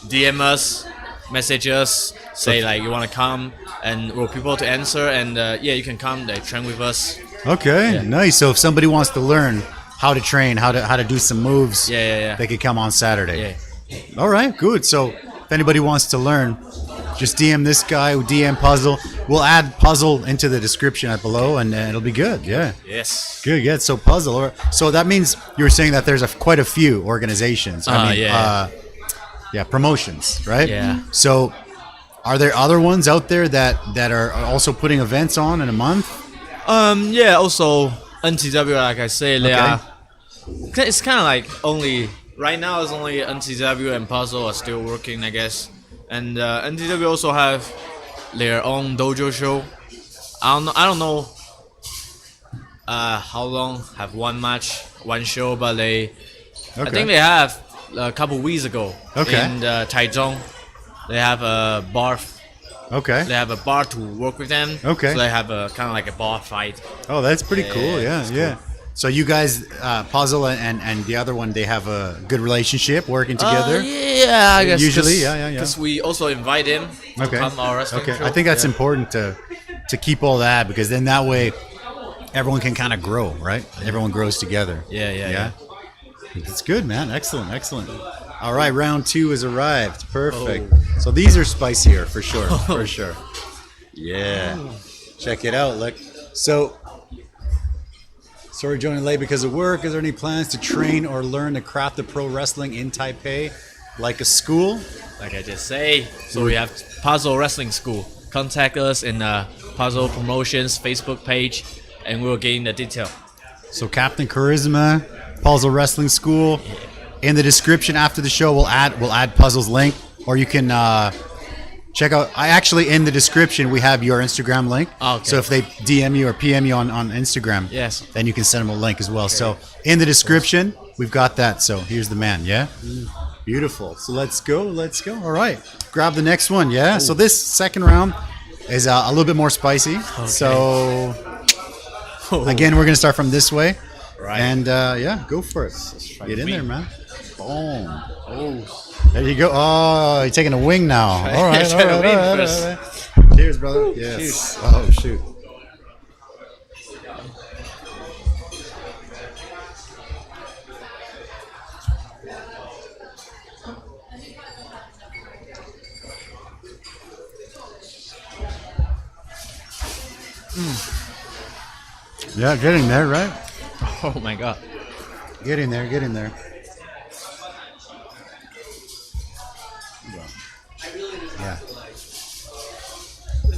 Speaker 2: DM us, message us, say like you want to come, and we'll people to answer, and yeah, you can come. They train with us.
Speaker 1: Okay.
Speaker 2: Yeah.
Speaker 1: Nice. So if somebody wants to learn how to train, how to do some moves,
Speaker 2: Yeah.
Speaker 1: they could come on Saturday.
Speaker 2: Yeah.
Speaker 1: All right. Good. So if anybody wants to learn, just DM this guy, DM Puzzle. We'll add Puzzle into the description below, and it'll be good. Yeah.
Speaker 2: Yes.
Speaker 1: Good. Yeah. So Puzzle. So that means you're saying that there's quite a few organizations. Yeah, promotions, right?
Speaker 2: Yeah.
Speaker 1: So, are there other ones out there that are also putting events on in a month?
Speaker 2: Yeah. Also, NTW, like I say, they
Speaker 1: Okay.
Speaker 2: are. It's kind of like only right now. It's only NTW and Puzzle are still working, I guess. And NTW also have their own dojo show. I don't know how long have one match, one show, but I think they have a couple weeks ago
Speaker 1: Okay.
Speaker 2: in Taiwan. They have a bar.
Speaker 1: Okay.
Speaker 2: They have a bar to work with them.
Speaker 1: Okay.
Speaker 2: So they have a kind of like a bar fight.
Speaker 1: Oh, that's pretty
Speaker 2: Yeah,
Speaker 1: cool. Yeah,
Speaker 2: it's
Speaker 1: yeah. So you guys, Puzzle and the other one, they have a good relationship working together.
Speaker 2: Yeah, I guess.
Speaker 1: Usually, yeah.
Speaker 2: Because we also invite him to
Speaker 1: Okay.
Speaker 2: come our wrestling
Speaker 1: Okay.
Speaker 2: show.
Speaker 1: I think that's
Speaker 2: Yeah.
Speaker 1: important to keep all that, because then that way everyone can kind of grow, right? Everyone grows together.
Speaker 2: Yeah.
Speaker 1: It's good, man. Excellent. All right, round 2 has arrived. Perfect.
Speaker 2: Oh.
Speaker 1: So these are spicier for sure. For sure. Yeah. Check it out. Look. So, sorry joining late because of work. Is there any plans to train or learn the craft of pro wrestling in Taipei, like a school?
Speaker 2: Like I just say, so we have Puzzle Wrestling School. Contact us in Puzzle Promotions Facebook page, and we'll get in the detail.
Speaker 1: So Captain Charisma, Puzzle Wrestling School. In the description after the show, we'll add Puzzle's link, or you can check out. In the description we have your Instagram link.
Speaker 2: Okay.
Speaker 1: So if they DM you or PM you on Instagram,
Speaker 2: Yes.
Speaker 1: then you can send them a link as well. So in the description we've got that. So here's the man. Yeah. Beautiful. So let's go. All right. Grab the next one. Yeah. So this second round is a little bit more spicy.
Speaker 2: Okay.
Speaker 1: So again, we're gonna start from this way.
Speaker 2: Right.
Speaker 1: And yeah, go for it.
Speaker 2: try
Speaker 1: Get
Speaker 2: the
Speaker 1: in
Speaker 2: wing.
Speaker 1: there, man. Boom.
Speaker 2: Oh,
Speaker 1: There you go. Oh, you're taking a wing now. All right.
Speaker 2: Try the wing
Speaker 1: all
Speaker 2: first.
Speaker 1: right. Cheers, brother. Yes.
Speaker 2: cheers.
Speaker 1: Oh, shoot. Yeah, getting there, right?
Speaker 2: oh my God.
Speaker 1: Getting there. Yeah.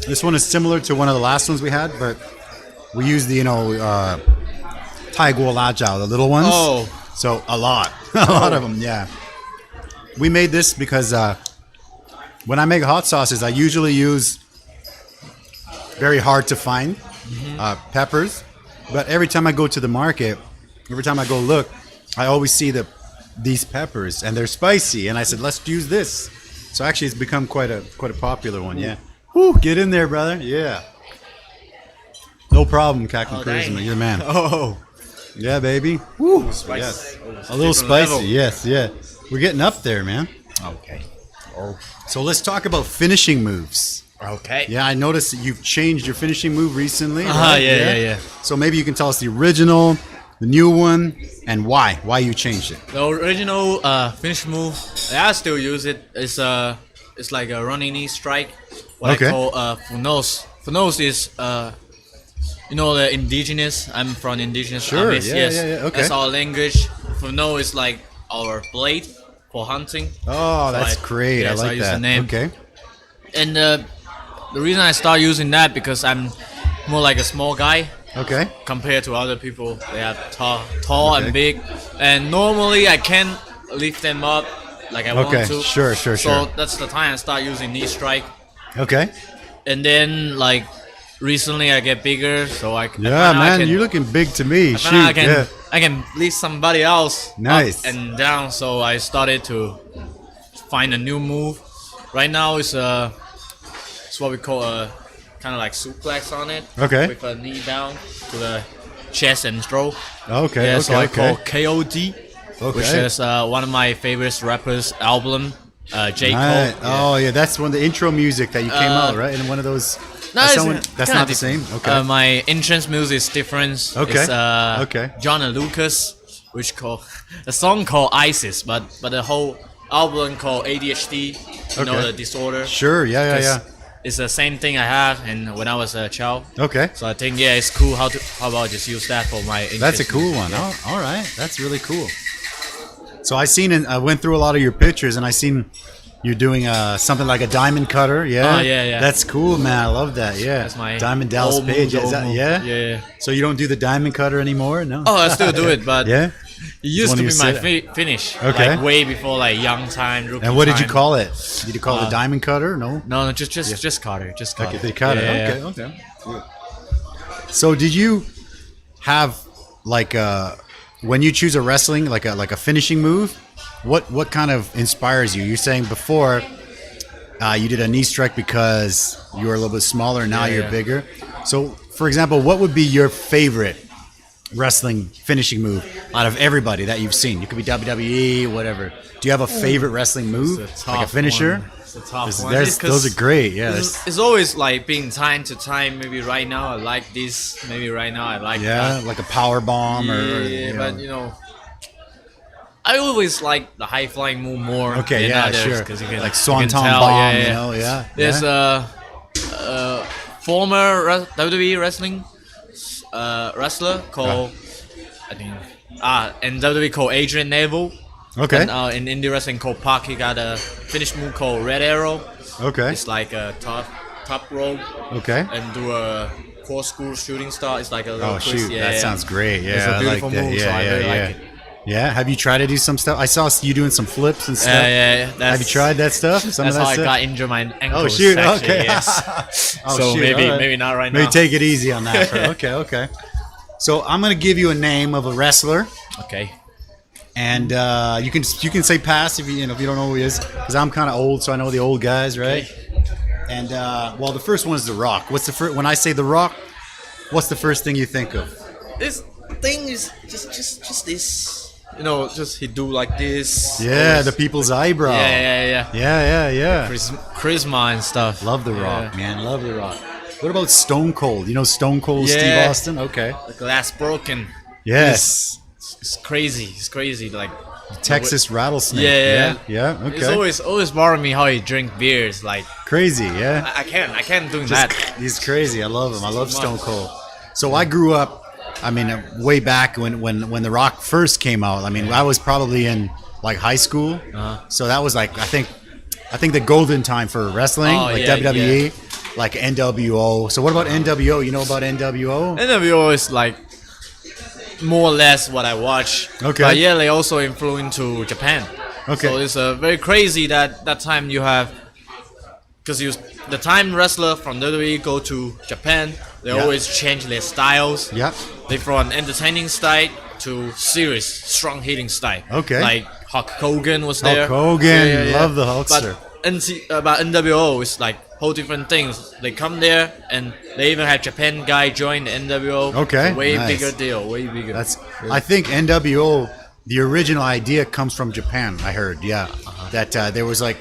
Speaker 1: This one is similar to one of the last ones we had, but we use the, Tai Guo La Jiao, the little ones.
Speaker 2: Oh.
Speaker 1: So a lot. A lot of them, yeah. We made this because when I make hot sauces, I usually use very hard to find peppers. But every time I go to the market, every time I go look, I always see these peppers, and they're spicy. And I said, let's use this. So actually, it's become quite a popular one. Yeah. Woo, get in there, brother. Yeah. No problem, Captain
Speaker 2: Oh,
Speaker 1: Charisma.
Speaker 2: dang.
Speaker 1: You're the man.
Speaker 2: Oh.
Speaker 1: Yeah, baby. Woo.
Speaker 2: Spicy.
Speaker 1: Yes.
Speaker 2: Oh, it's
Speaker 1: A little
Speaker 2: different
Speaker 1: spicy.
Speaker 2: level.
Speaker 1: Yes, yeah. We're getting up there, man.
Speaker 2: Okay. Oh.
Speaker 1: So let's talk about finishing moves.
Speaker 2: Okay.
Speaker 1: Yeah, I noticed that you've changed your finishing move recently.
Speaker 2: Yeah.
Speaker 1: So maybe you can tell us the original, the new one, and why you changed it.
Speaker 2: The original finish move, I still use it. It's like a running knee strike. What
Speaker 1: Okay.
Speaker 2: I call funos. Funos is the indigenous. I'm from indigenous.
Speaker 1: Sure,
Speaker 2: Amis,
Speaker 1: yeah,
Speaker 2: yes.
Speaker 1: yeah, okay.
Speaker 2: That's our language. Funo is like our blade for hunting.
Speaker 1: Oh, that's great.
Speaker 2: Yes,
Speaker 1: I
Speaker 2: I
Speaker 1: like
Speaker 2: use
Speaker 1: that.
Speaker 2: the name.
Speaker 1: Okay.
Speaker 2: And the reason I start using that because I'm more like a small guy.
Speaker 1: Okay.
Speaker 2: Compared to other people, they are tall
Speaker 1: Okay.
Speaker 2: and big, and normally I can't lift them up like I
Speaker 1: Okay,
Speaker 2: want to.
Speaker 1: sure.
Speaker 2: So that's the time I start using knee strike,
Speaker 1: Okay.
Speaker 2: and then like recently I get bigger, so I
Speaker 1: Yeah,
Speaker 2: I
Speaker 1: man,
Speaker 2: can,
Speaker 1: you're looking big to me.
Speaker 2: I
Speaker 1: Shoot,
Speaker 2: find
Speaker 1: yeah.
Speaker 2: I can lift somebody else
Speaker 1: Nice.
Speaker 2: up and down. So I started to find a new move. Right now it's what we call a kind of like suplex on it.
Speaker 1: Okay.
Speaker 2: With a knee down to the chest and throw.
Speaker 1: Okay.
Speaker 2: Yeah,
Speaker 1: okay.
Speaker 2: so I
Speaker 1: okay.
Speaker 2: call KOD,
Speaker 1: Okay.
Speaker 2: which is one of my favorite rappers' album, J. Cole.
Speaker 1: Right.
Speaker 2: Yeah.
Speaker 1: Oh, yeah. That's one of the intro music that you came out, right? In one of those.
Speaker 2: No,
Speaker 1: that's
Speaker 2: it's
Speaker 1: that's
Speaker 2: kinda
Speaker 1: not the same. Okay.
Speaker 2: my entrance music is different.
Speaker 1: Okay.
Speaker 2: It's,
Speaker 1: Okay.
Speaker 2: John and Lucas, which called a song called ISIS, but the whole album called ADHD. You know
Speaker 1: Okay.
Speaker 2: the disorder.
Speaker 1: Sure. Yeah.
Speaker 2: 'Cause It's the same thing I had, and when I was a child.
Speaker 1: Okay.
Speaker 2: So I think it's cool. How about just use that for my?
Speaker 1: That's a
Speaker 2: entrance
Speaker 1: cool
Speaker 2: music,
Speaker 1: one.
Speaker 2: yeah.
Speaker 1: Oh, all right. That's really cool. So I went through a lot of your pictures, and I seen you're doing something like a diamond cutter. Yeah.
Speaker 2: Oh, yeah.
Speaker 1: That's cool, man. I love that. Yeah.
Speaker 2: That's my
Speaker 1: Diamond Dallas
Speaker 2: old
Speaker 1: Page.
Speaker 2: move,
Speaker 1: Is that,
Speaker 2: old move.
Speaker 1: yeah?
Speaker 2: Yeah.
Speaker 1: So you don't do the diamond cutter anymore? No.
Speaker 2: Oh, I still do it, but
Speaker 1: Yeah.
Speaker 2: it used
Speaker 1: one
Speaker 2: to
Speaker 1: you
Speaker 2: be my
Speaker 1: said.
Speaker 2: finish.
Speaker 1: Okay.
Speaker 2: Like way before like young time, rookie
Speaker 1: And what did you
Speaker 2: time.
Speaker 1: call it? Did you call it the diamond cutter? No.
Speaker 2: No, just Carter, just Carter.
Speaker 1: Okay, they cut
Speaker 2: Yeah,
Speaker 1: it.
Speaker 2: yeah.
Speaker 1: Okay. So did you have like when you choose a wrestling like a finishing move? What kind of inspires you? You're saying before you did a knee strike because you were a little bit smaller. Now you're
Speaker 2: yeah.
Speaker 1: bigger. So, for example, what would be your favorite wrestling finishing move out of everybody that you've seen? You could be WWE, whatever. Do you have a favorite wrestling move,
Speaker 2: It's
Speaker 1: like a finisher?
Speaker 2: One. It's a tough one.
Speaker 1: Those are great. Yeah.
Speaker 2: It's always like being time to time. Maybe right now I like this. Maybe right now I like
Speaker 1: Yeah,
Speaker 2: that.
Speaker 1: like a power bomb or
Speaker 2: Yeah, but I always like the high flying move more.
Speaker 1: okay,
Speaker 2: than
Speaker 1: yeah,
Speaker 2: others,
Speaker 1: sure.
Speaker 2: 'cause you can,
Speaker 1: Like
Speaker 2: you
Speaker 1: Swanton
Speaker 2: can tell,
Speaker 1: bomb,
Speaker 2: yeah.
Speaker 1: you know, yeah.
Speaker 2: There's
Speaker 1: yeah.
Speaker 2: a former WWE wrestling wrestler called and WWE called Adrian Neville.
Speaker 1: Okay.
Speaker 2: And in indie wrestling called Park, he got a finish move called Red Arrow.
Speaker 1: Okay.
Speaker 2: It's like a top rope
Speaker 1: Okay.
Speaker 2: and do a corkscrew shooting star. It's like a little
Speaker 1: Oh
Speaker 2: twist.
Speaker 1: shoot, that sounds great. Yeah,
Speaker 2: It's a
Speaker 1: I like
Speaker 2: beautiful
Speaker 1: that.
Speaker 2: move,
Speaker 1: Yeah,
Speaker 2: so I
Speaker 1: yeah,
Speaker 2: really
Speaker 1: yeah.
Speaker 2: like it.
Speaker 1: Yeah. Have you tried to do some stuff? I saw you doing some flips and stuff.
Speaker 2: Yeah.
Speaker 1: Have you tried that stuff? Some
Speaker 2: That's
Speaker 1: of that
Speaker 2: how I
Speaker 1: stuff?
Speaker 2: got injured my ankles.
Speaker 1: Oh shoot!
Speaker 2: Actually,
Speaker 1: Okay.
Speaker 2: Yes.
Speaker 1: Oh,
Speaker 2: So
Speaker 1: shoot,
Speaker 2: maybe
Speaker 1: all right.
Speaker 2: maybe not right
Speaker 1: Maybe
Speaker 2: now.
Speaker 1: take it easy on that. Okay. So I'm gonna give you a name of a wrestler,
Speaker 2: Okay.
Speaker 1: and you can say pass if if you don't know who he is, because I'm kind of old, so I know the old guys, right? And well, the first one is The Rock. What's the first? When I say The Rock, what's the first thing you think of?
Speaker 2: This thing is just this. Just he do like this.
Speaker 1: Yeah,
Speaker 2: always.
Speaker 1: the people's eyebrow.
Speaker 2: Yeah.
Speaker 1: Yeah.
Speaker 2: Charisma and stuff.
Speaker 1: Love The Rock,
Speaker 2: Yeah.
Speaker 1: man. Love The Rock. What about Stone Cold? You know Stone Cold Steve
Speaker 2: Yeah.
Speaker 1: Austin? Okay.
Speaker 2: The glass broken.
Speaker 1: Yes.
Speaker 2: It's crazy. It's crazy. Like
Speaker 1: Texas rattlesnake.
Speaker 2: Yeah.
Speaker 1: Yeah. Okay.
Speaker 2: It's always bothering me how he drink beers. Like
Speaker 1: Crazy. Yeah.
Speaker 2: I can't do
Speaker 1: Just-
Speaker 2: that.
Speaker 1: He's crazy. I love him. I love
Speaker 2: So
Speaker 1: Stone
Speaker 2: much.
Speaker 1: Cold. So I grew up. I mean, way back when The Rock first came out. I mean, I was probably in like high school. So that was like I think the golden time for wrestling,
Speaker 2: Oh,
Speaker 1: like
Speaker 2: yeah,
Speaker 1: WWE, like NWO. So what about NWO? You know about NWO?
Speaker 2: NWO is like more or less what I watch.
Speaker 1: Okay.
Speaker 2: But yeah, they also influence to Japan.
Speaker 1: Okay.
Speaker 2: So it's very crazy that time you have, because the time wrestler from WWE go to Japan, they
Speaker 1: Yeah.
Speaker 2: always change their styles.
Speaker 1: Yeah.
Speaker 2: They from entertaining style to serious, strong hitting style.
Speaker 1: Okay.
Speaker 2: Like Hulk Hogan was there.
Speaker 1: Hulk Hogan, love the Hulkster.
Speaker 2: But NWO is like whole different things. They come there and they even have Japan guy join the NWO.
Speaker 1: Okay,
Speaker 2: way
Speaker 1: nice.
Speaker 2: bigger deal, way bigger.
Speaker 1: I think NWO, the original idea comes from Japan. I heard, that there was like,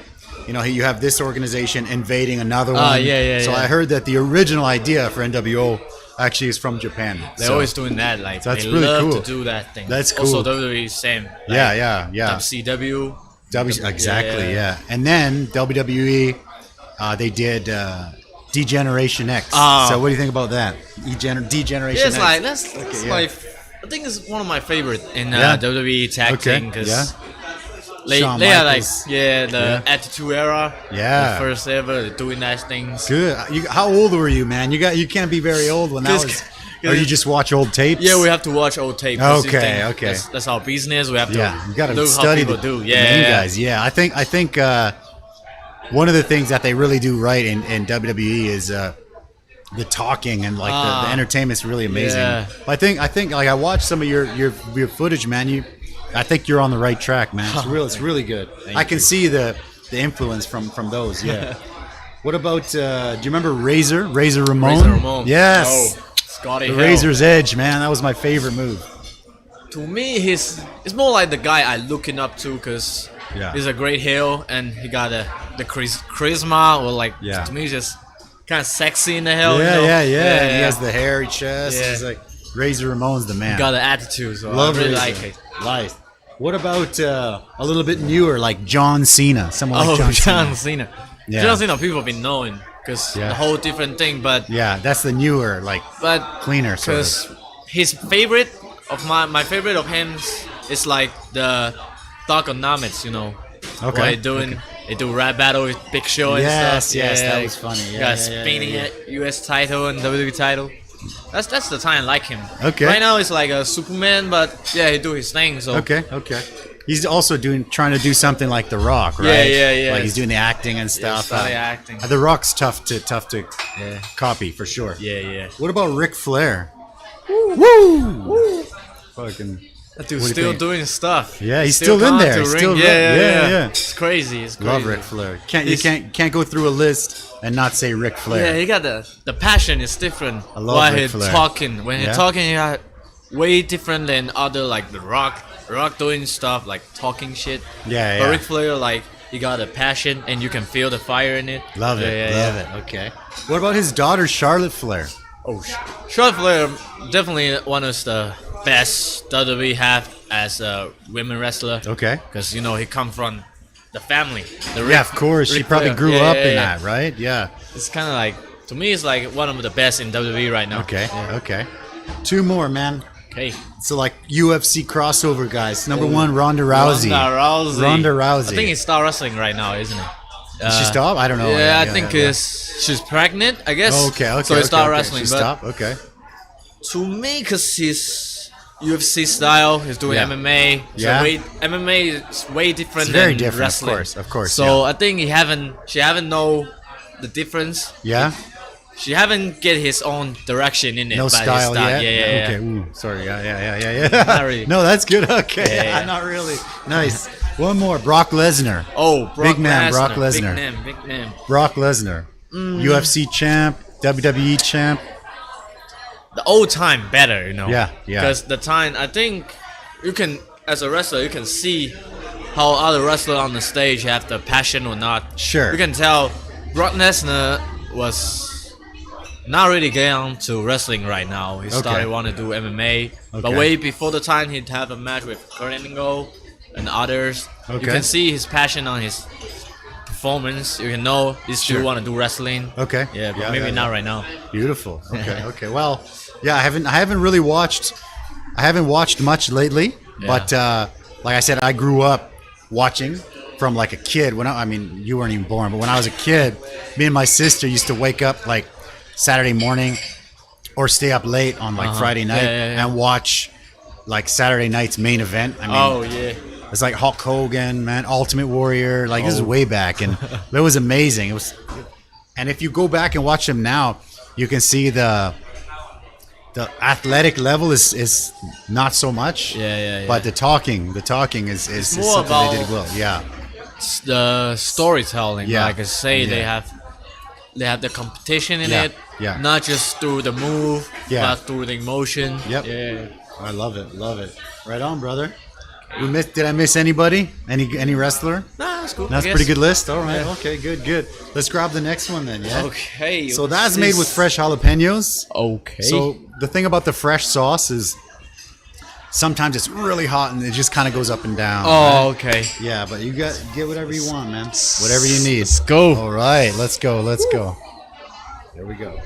Speaker 1: you have this organization invading another one. So I heard that the original idea for NWO actually is from Japan.
Speaker 2: They're always doing that. Like
Speaker 1: that's
Speaker 2: they
Speaker 1: really
Speaker 2: love
Speaker 1: cool.
Speaker 2: to do that thing.
Speaker 1: That's cool.
Speaker 2: Also WWE same. Like
Speaker 1: Yeah.
Speaker 2: WCW.
Speaker 1: Exactly. Yeah. And then WWE, they did Degeneration X. So what do you think about that? Degeneration X.
Speaker 2: That's my. I think it's one of my favorite in WWE tag team because they are like the Attitude Era. The first ever doing that things.
Speaker 1: Good. How old were you, man? You can't be very old when that was. Or you just watch old tapes?
Speaker 2: Yeah, we have to watch old tapes.
Speaker 1: Okay.
Speaker 2: That's our business. We have to.
Speaker 1: You got to
Speaker 2: look
Speaker 1: study
Speaker 2: how
Speaker 1: the
Speaker 2: people do.
Speaker 1: main guys. Yeah, I think one of the things that they really do right in WWE is the talking and like the entertainment's really amazing. I think like I watched some of your footage, man. I think you're on the right track, man. It's really good. I can see the influence from those. Yeah. What about do you remember Razor Ramon?
Speaker 2: Razor Ramon.
Speaker 1: Yes.
Speaker 2: Oh, Scotty
Speaker 1: the
Speaker 2: Hell.
Speaker 1: Razor's Edge, man. That was my favorite move.
Speaker 2: To me, it's more like the guy I looking up to because he's a great heel and he got the charisma or like to me just kind of sexy in the hell.
Speaker 1: Yeah. He has the hairy chest. He's like Razor Ramon's the man.
Speaker 2: He got the attitude, so
Speaker 1: Love
Speaker 2: I really
Speaker 1: Razor.
Speaker 2: like it.
Speaker 1: Nice. What about a little bit newer, like John Cena? Someone like John
Speaker 2: Cena.
Speaker 1: Yeah.
Speaker 2: John Cena people have been knowing because the whole different thing, but
Speaker 1: that's the newer, like cleaner sort of.
Speaker 2: Because his favorite of my favorite of him is like the Thugonomics,
Speaker 1: Okay.
Speaker 2: They do rap battle with Big Show and stuff.
Speaker 1: Yes, that was funny.
Speaker 2: Got spinning US title and WWE title. That's the time I like him.
Speaker 1: Okay.
Speaker 2: Right now it's like a Superman, but he do his thing. So
Speaker 1: Okay. He's also trying to do something like The Rock, right?
Speaker 2: Yeah.
Speaker 1: Like he's doing the acting and stuff.
Speaker 2: Acting.
Speaker 1: The Rock's tough to copy for sure.
Speaker 2: Yeah.
Speaker 1: What about Ric Flair? Woo! Fucking.
Speaker 2: That dude's still doing stuff.
Speaker 1: Yeah, he's still in there.
Speaker 2: Yeah. It's crazy.
Speaker 1: Love Ric Flair. You can't go through a list and not say Ric Flair.
Speaker 2: Yeah, he got the passion is different.
Speaker 1: I love Ric Flair.
Speaker 2: When he's talking, he got way different than other like The Rock. The Rock doing stuff like talking shit.
Speaker 1: Yeah.
Speaker 2: But Ric Flair, like he got a passion and you can feel the fire in it.
Speaker 1: Love it. Okay. What about his daughter Charlotte Flair?
Speaker 2: Oh, Charlotte Flair definitely one of the best that we have as a women wrestler.
Speaker 1: Okay.
Speaker 2: Because he come from the family.
Speaker 1: Of course. She probably grew up in that, right? Yeah.
Speaker 2: It's kind of like, to me, it's like one of the best in WWE right now.
Speaker 1: Okay. Two more, man.
Speaker 2: Okay.
Speaker 1: So like UFC crossover guys. Number one, Ronda Rousey. Ronda Rousey.
Speaker 2: I think he's start wrestling right now, isn't it?
Speaker 1: Did she stop? I don't know.
Speaker 2: Yeah, I think she's pregnant, I guess.
Speaker 1: Okay.
Speaker 2: So he start wrestling.
Speaker 1: She stopped? Okay.
Speaker 2: To me, because he's UFC style, he's doing MMA. So MMA is way different than wrestling.
Speaker 1: Of course.
Speaker 2: So I think she haven't know the difference.
Speaker 1: Yeah.
Speaker 2: She haven't get his own direction in it.
Speaker 1: No style yet?
Speaker 2: Yeah.
Speaker 1: Okay. Ooh, sorry. Yeah.
Speaker 2: Not really.
Speaker 1: No, that's good. Okay. Yeah. Not really. Nice. One more. Brock Lesnar.
Speaker 2: Oh,
Speaker 1: Big man, Brock Lesnar.
Speaker 2: Big name.
Speaker 1: Brock Lesnar. UFC champ, WWE champ.
Speaker 2: The old time better,
Speaker 1: Yeah.
Speaker 2: Because the time, I think you can, as a wrestler, you can see how other wrestlers on the stage have the passion or not.
Speaker 1: Sure.
Speaker 2: You can tell Brock Lesnar was not really getting on to wrestling right now. He started want to do MMA, but way before the time he'd have a match with Kurt Angle and others. You can see his passion on his performance. You can know he still want to do wrestling.
Speaker 1: Okay.
Speaker 2: Yeah, but maybe not right now.
Speaker 1: Beautiful. Okay. Well, I haven't really watched. I haven't watched much lately, but like I said, I grew up watching from like a kid. You weren't even born, but when I was a kid, me and my sister used to wake up like Saturday morning or stay up late on like Friday night and watch like Saturday night's main event. It's like Hulk Hogan, man, Ultimate Warrior. Like this is way back, and it was amazing. And if you go back and watch them now, you can see the athletic level is not so much. But the talking is something they did well. Yeah.
Speaker 2: The storytelling.
Speaker 1: Yeah.
Speaker 2: Like I say, they have they have the competition in
Speaker 1: Yeah,
Speaker 2: it.
Speaker 1: yeah.
Speaker 2: Not just through the move,
Speaker 1: Yeah.
Speaker 2: but through the emotion.
Speaker 1: Yep.
Speaker 2: Yeah.
Speaker 1: I love it. Love it. Right on, brother. Did I miss anybody? Any wrestler?
Speaker 2: Nah, that's cool.
Speaker 1: That's
Speaker 2: I
Speaker 1: a pretty
Speaker 2: guess.
Speaker 1: good list. All right.
Speaker 2: Yeah.
Speaker 1: Okay. Good. Let's grab the next one then. Yeah.
Speaker 2: Okay.
Speaker 1: So
Speaker 2: what's
Speaker 1: that's made with
Speaker 2: this?
Speaker 1: fresh jalapenos.
Speaker 2: Okay.
Speaker 1: So the thing about the fresh sauce is sometimes it's really hot and it just kind of goes up and down.
Speaker 2: Oh,
Speaker 1: right?
Speaker 2: okay.
Speaker 1: Yeah, but you get whatever you want, man. Whatever you need.
Speaker 2: Let's go.
Speaker 1: All right. Let's go. There we go.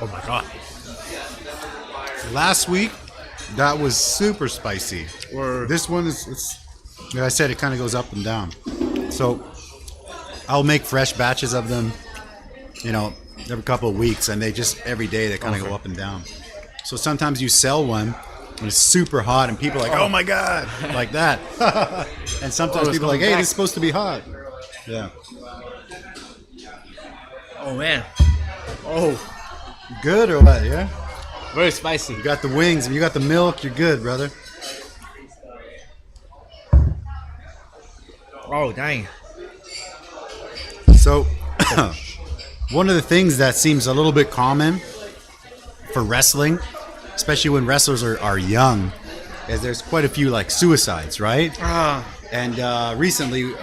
Speaker 2: Oh my god.
Speaker 1: Last week, that was super spicy.
Speaker 2: Word.
Speaker 1: This one is, like I said, it kind of goes up and down. So I'll make fresh batches of them, every couple of weeks, and every day they kind of go up and down. So sometimes you sell one and it's super hot, and people are like, oh my God, like that. And sometimes
Speaker 2: it's
Speaker 1: people are like,
Speaker 2: going
Speaker 1: hey,
Speaker 2: back.
Speaker 1: this is supposed to be hot. Yeah.
Speaker 2: Oh man. Oh,
Speaker 1: Good or what? Yeah.
Speaker 2: very spicy.
Speaker 1: You got the wings, and you got the milk, you're good, brother.
Speaker 2: Oh dang.
Speaker 1: So, one of the things that seems a little bit common for wrestling, especially when wrestlers are young, is there's quite a few like suicides, right? And recently,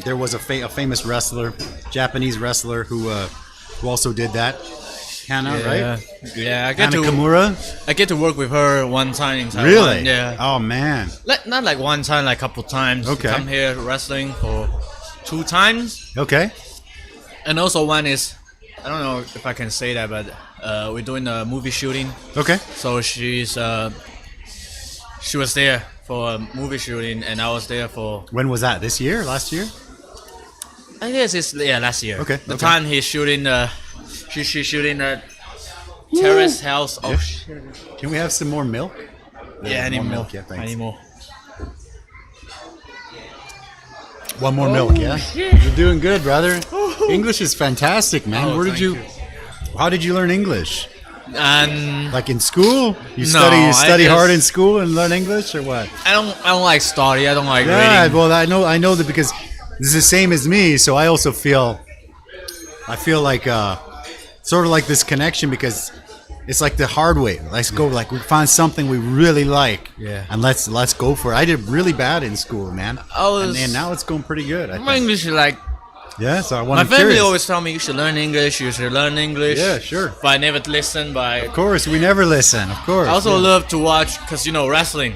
Speaker 1: there was a famous wrestler, Japanese wrestler, who also did that. Hannah, right?
Speaker 2: Yeah, I get
Speaker 1: Hannah
Speaker 2: to
Speaker 1: Kimura.
Speaker 2: I get to work with her one time in Taiwan.
Speaker 1: Really?
Speaker 2: Yeah.
Speaker 1: Oh man.
Speaker 2: Not like one time, like a couple times.
Speaker 1: Okay.
Speaker 2: Come here wrestling for 2 times.
Speaker 1: Okay.
Speaker 2: And also one is, I don't know if I can say that, but we're doing a movie shooting.
Speaker 1: Okay.
Speaker 2: So she was there for a movie shooting, and I was there for,
Speaker 1: When was that? This year? Last year?
Speaker 2: I guess it's last year.
Speaker 1: Okay,
Speaker 2: The
Speaker 1: okay.
Speaker 2: time he's shooting she's shooting a terrace house. Oh
Speaker 1: Yeah.
Speaker 2: shit.
Speaker 1: Can we have some more milk?
Speaker 2: Yeah, I need
Speaker 1: more
Speaker 2: more.
Speaker 1: milk. Yeah, thanks.
Speaker 2: I need more.
Speaker 1: One more milk, yeah? You're doing good, brother. English is fantastic, man.
Speaker 2: Oh,
Speaker 1: Where did
Speaker 2: thank
Speaker 1: you,
Speaker 2: you.
Speaker 1: how did you learn English?
Speaker 2: And
Speaker 1: Like in school? You
Speaker 2: No,
Speaker 1: study
Speaker 2: I
Speaker 1: study
Speaker 2: just-
Speaker 1: hard in school and learn English or what?
Speaker 2: I don't like study. I don't like
Speaker 1: Yeah,
Speaker 2: reading.
Speaker 1: well I know that because this is the same as me, so I also feel like sort of like this connection because it's like the hard way. Let's go, like we find something we really like,
Speaker 2: Yeah.
Speaker 1: and let's go for it. I did really bad in school, man,
Speaker 2: I was-
Speaker 1: and now it's going pretty good. I
Speaker 2: My
Speaker 1: think.
Speaker 2: English is like,
Speaker 1: Yeah, so I want
Speaker 2: my
Speaker 1: to
Speaker 2: family
Speaker 1: curious.
Speaker 2: always tell me you should learn English. You should learn English.
Speaker 1: Yeah, sure.
Speaker 2: But I never listen. But
Speaker 1: Of course, we never listen. Of course.
Speaker 2: I also
Speaker 1: yeah.
Speaker 2: love to watch because wrestling.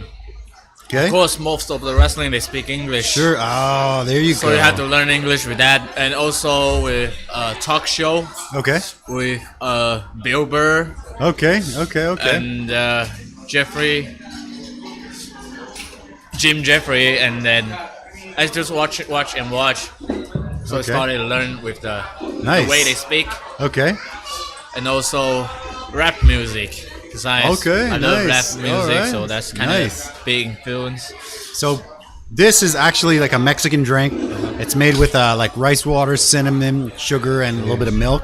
Speaker 1: Okay.
Speaker 2: Of course, most of the wrestling they speak English.
Speaker 1: Sure. Oh, there you
Speaker 2: So
Speaker 1: go.
Speaker 2: you have to learn English with that, and also with talk show
Speaker 1: Okay.
Speaker 2: with Bill Burr
Speaker 1: Okay.
Speaker 2: and Jim Jeffrey, and then I just watch. So I
Speaker 1: Okay.
Speaker 2: started to learn with the
Speaker 1: Nice.
Speaker 2: way they speak,
Speaker 1: Okay.
Speaker 2: and also rap music. Because I love rap
Speaker 1: nice.
Speaker 2: music,
Speaker 1: Alright.
Speaker 2: so that's kind
Speaker 1: Nice.
Speaker 2: of big influence.
Speaker 1: So this is actually like a Mexican drink. It's made with like rice water, cinnamon, sugar, and a little bit of milk.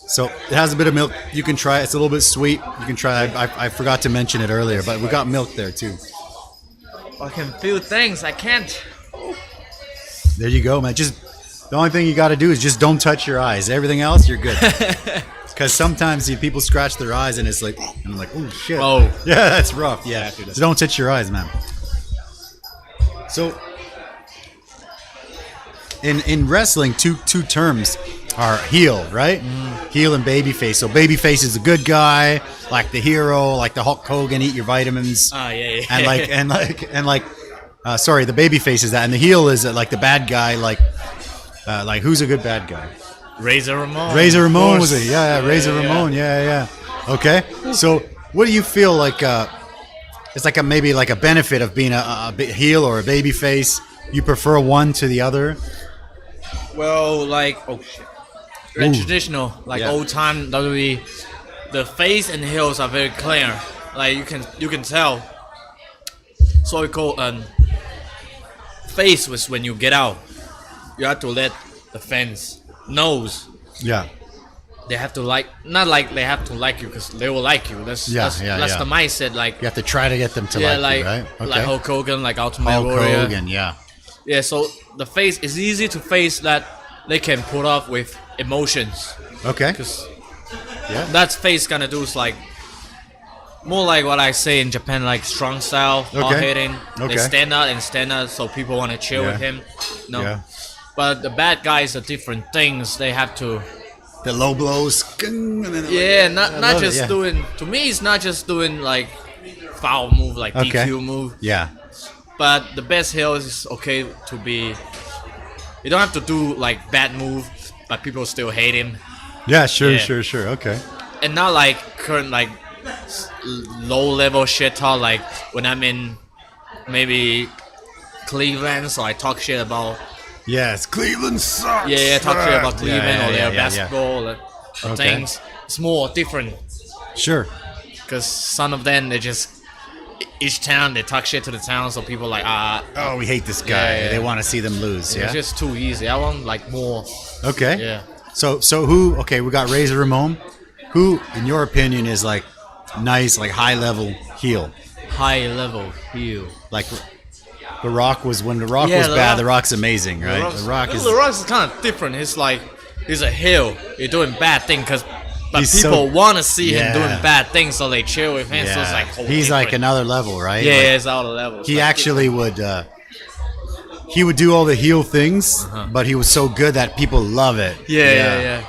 Speaker 1: So it has a bit of milk. You can try it. It's a little bit sweet. You can try it. I forgot to mention it earlier, but we got milk there too.
Speaker 2: I can feel things I can't.
Speaker 1: There you go, man. Just the only thing you got to do is just don't touch your eyes. Everything else, you're good. Because sometimes people scratch their eyes and it's like, and I'm like, oh shit.
Speaker 2: Oh.
Speaker 1: Yeah, that's rough. Yeah.
Speaker 2: dude, that's
Speaker 1: So don't touch your eyes, man. So in wrestling, two terms are heel, right? Heel and babyface. So babyface is a good guy, like the hero, like the Hulk Hogan, eat your vitamins.
Speaker 2: Yeah.
Speaker 1: And sorry, the babyface is that, and the heel is like the bad guy, like who's a good bad guy?
Speaker 2: Razor Ramon.
Speaker 1: Razor
Speaker 2: of
Speaker 1: Ramon
Speaker 2: course.
Speaker 1: was it? Yeah, Razor Ramon. Yeah. Okay. So, what do you feel like? It's like maybe like a benefit of being a heel or a baby face. You prefer one to the other?
Speaker 2: Well, like in traditional, like
Speaker 1: Yeah.
Speaker 2: old time WWE, the face and heels are very clear. Like you can tell. So we call face was when you get out. you have to let the fans knows.
Speaker 1: Yeah.
Speaker 2: They have to not like they have to like you because they will like you. That's the mindset. Like
Speaker 1: you have to try to get them to like you, right? Okay.
Speaker 2: Like Hulk Hogan, like Ultimate
Speaker 1: Hulk
Speaker 2: Warrior.
Speaker 1: Hogan, yeah.
Speaker 2: Yeah, so the face is easy to face that they can put off with emotions.
Speaker 1: Okay.
Speaker 2: Because that face gonna do is like more like what I say in Japan, like strong style, hard hitting. They stand out, so people want to cheer with him. No. Yeah. But the bad guys are different things. They have to.
Speaker 1: The low blows.
Speaker 2: Not just doing. To me, it's not just doing like foul move, like DQ move.
Speaker 1: Yeah.
Speaker 2: But the best heel is okay to be. You don't have to do like bad move, but people still hate him.
Speaker 1: Yeah, sure. Okay.
Speaker 2: And not like current like low level shit talk. Like when I'm in maybe Cleveland, so I talk shit about.
Speaker 1: Yes, Cleveland sucks.
Speaker 2: Yeah, talk shit about Cleveland or their basketball or things. It's more different.
Speaker 1: Sure.
Speaker 2: Because some of them, they just, each town, they talk shit to the town, so people like,
Speaker 1: oh, we hate this guy. Yeah. They want to see them lose,
Speaker 2: It's just too easy. I want like more.
Speaker 1: Okay.
Speaker 2: Yeah.
Speaker 1: So who, we got Razor Ramon. Who, in your opinion, is like nice, like high level heel?
Speaker 2: High level heel.
Speaker 1: Like... The Rock was when The Rock was bad. The Rock's amazing, right? The Rock
Speaker 2: is kind of different. He's like he's a heel. He's doing bad things but people want to see him doing bad things, so they cheer with him. So it's like
Speaker 1: he's like another level, right?
Speaker 2: Yeah,
Speaker 1: like,
Speaker 2: it's another level.
Speaker 1: He actually would. He would do all the heel things, but he was so good that people love it.
Speaker 2: Yeah.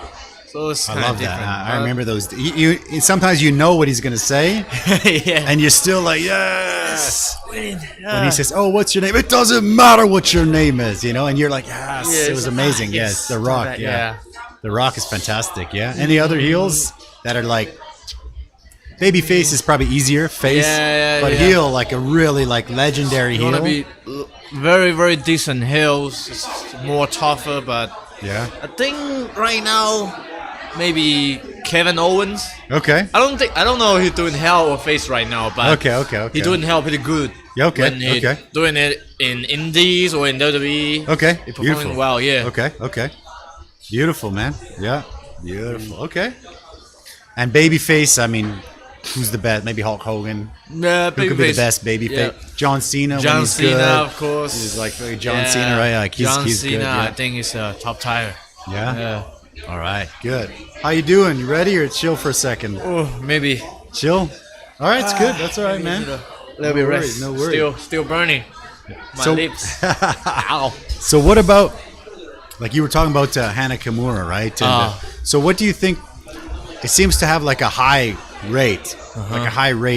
Speaker 2: So it's
Speaker 1: I love that. I remember those. Sometimes you know what he's gonna say, and you're still like, yes. When he says, "Oh, what's your name?" It doesn't matter what your name is, and you're like, yes. It was amazing. Yes, The Rock. The Rock is fantastic. Yeah. Any other heels that are like babyface is probably easier face, but heel like a really like legendary heel.
Speaker 2: You want to be very very decent heels. It's more tougher, but I think right now. Maybe Kevin Owens.
Speaker 1: Okay.
Speaker 2: I don't know if he's doing heel or face right now, but
Speaker 1: okay.
Speaker 2: He's doing heel pretty good.
Speaker 1: Okay.
Speaker 2: When he's doing it in Indies or in WWE.
Speaker 1: Okay.
Speaker 2: He's performing well,
Speaker 1: Okay. Beautiful, man. Yeah. Beautiful. Okay. And babyface, I mean, who's the best? Maybe Hulk Hogan.
Speaker 2: Yeah,
Speaker 1: who could be the best babyface?
Speaker 2: Yeah.
Speaker 1: John Cena.
Speaker 2: John Cena,
Speaker 1: good.
Speaker 2: Of course.
Speaker 1: He's like John Cena, right? Like
Speaker 2: John
Speaker 1: he's
Speaker 2: Cena,
Speaker 1: good.
Speaker 2: I think he's a top tier.
Speaker 1: Yeah. All right, good. How you doing? You ready or chill for a second?
Speaker 2: Oh, maybe.
Speaker 1: Chill? All right, it's good. That's all right, man.
Speaker 2: A little bit rest.
Speaker 1: No worries.
Speaker 2: Still burning. My lips. Ow.
Speaker 1: So what about, like you were talking about Hana Kimura, right? And, so what do you think, it seems to have like a high rate,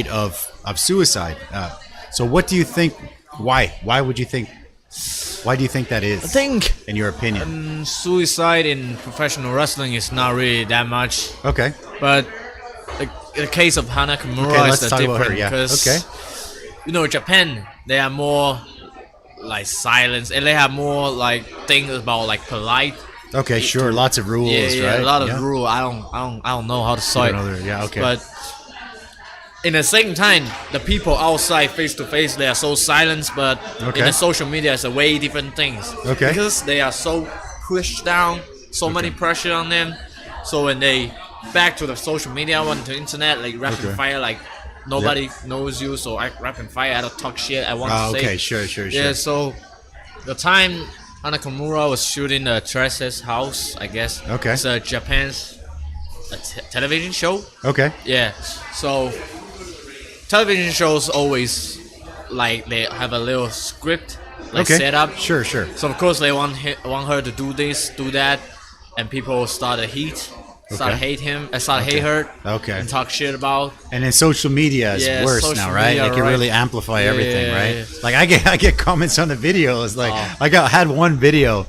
Speaker 1: of suicide. So what do you think, why do you think that is?
Speaker 2: I think,
Speaker 1: in your opinion,
Speaker 2: suicide in professional wrestling is not really that much.
Speaker 1: Okay.
Speaker 2: But the case of Hana Kimura is different because, Japan, they are more like silence and they have more like things about like polite.
Speaker 1: Okay, sure. Lots of rules, right?
Speaker 2: A lot of rules. I don't know how to say it.
Speaker 1: Yeah, okay.
Speaker 2: But in the same time, the people outside face to face, they are so silent, but in the social media, it's a way different things.
Speaker 1: Okay.
Speaker 2: Because they are so pushed down, so many pressure on them. So when they back to the social media, on the internet, like rapid fire, like nobody knows you, so I rapid fire, I don't talk shit, I want to say.
Speaker 1: Okay, sure.
Speaker 2: Yeah, so the time Hana Kimura was shooting the Teresa's house, I guess.
Speaker 1: Okay.
Speaker 2: It's a Japan's television show.
Speaker 1: Okay.
Speaker 2: Yeah. So television shows always like they have a little script set up.
Speaker 1: Sure.
Speaker 2: So of course they want her to do this, do that, and people start to hate her.
Speaker 1: Okay.
Speaker 2: And talk shit about.
Speaker 1: And then social media is worse now, right? It can really amplify everything, right?
Speaker 2: Yeah.
Speaker 1: Like I get comments on the videos. Like I had one video.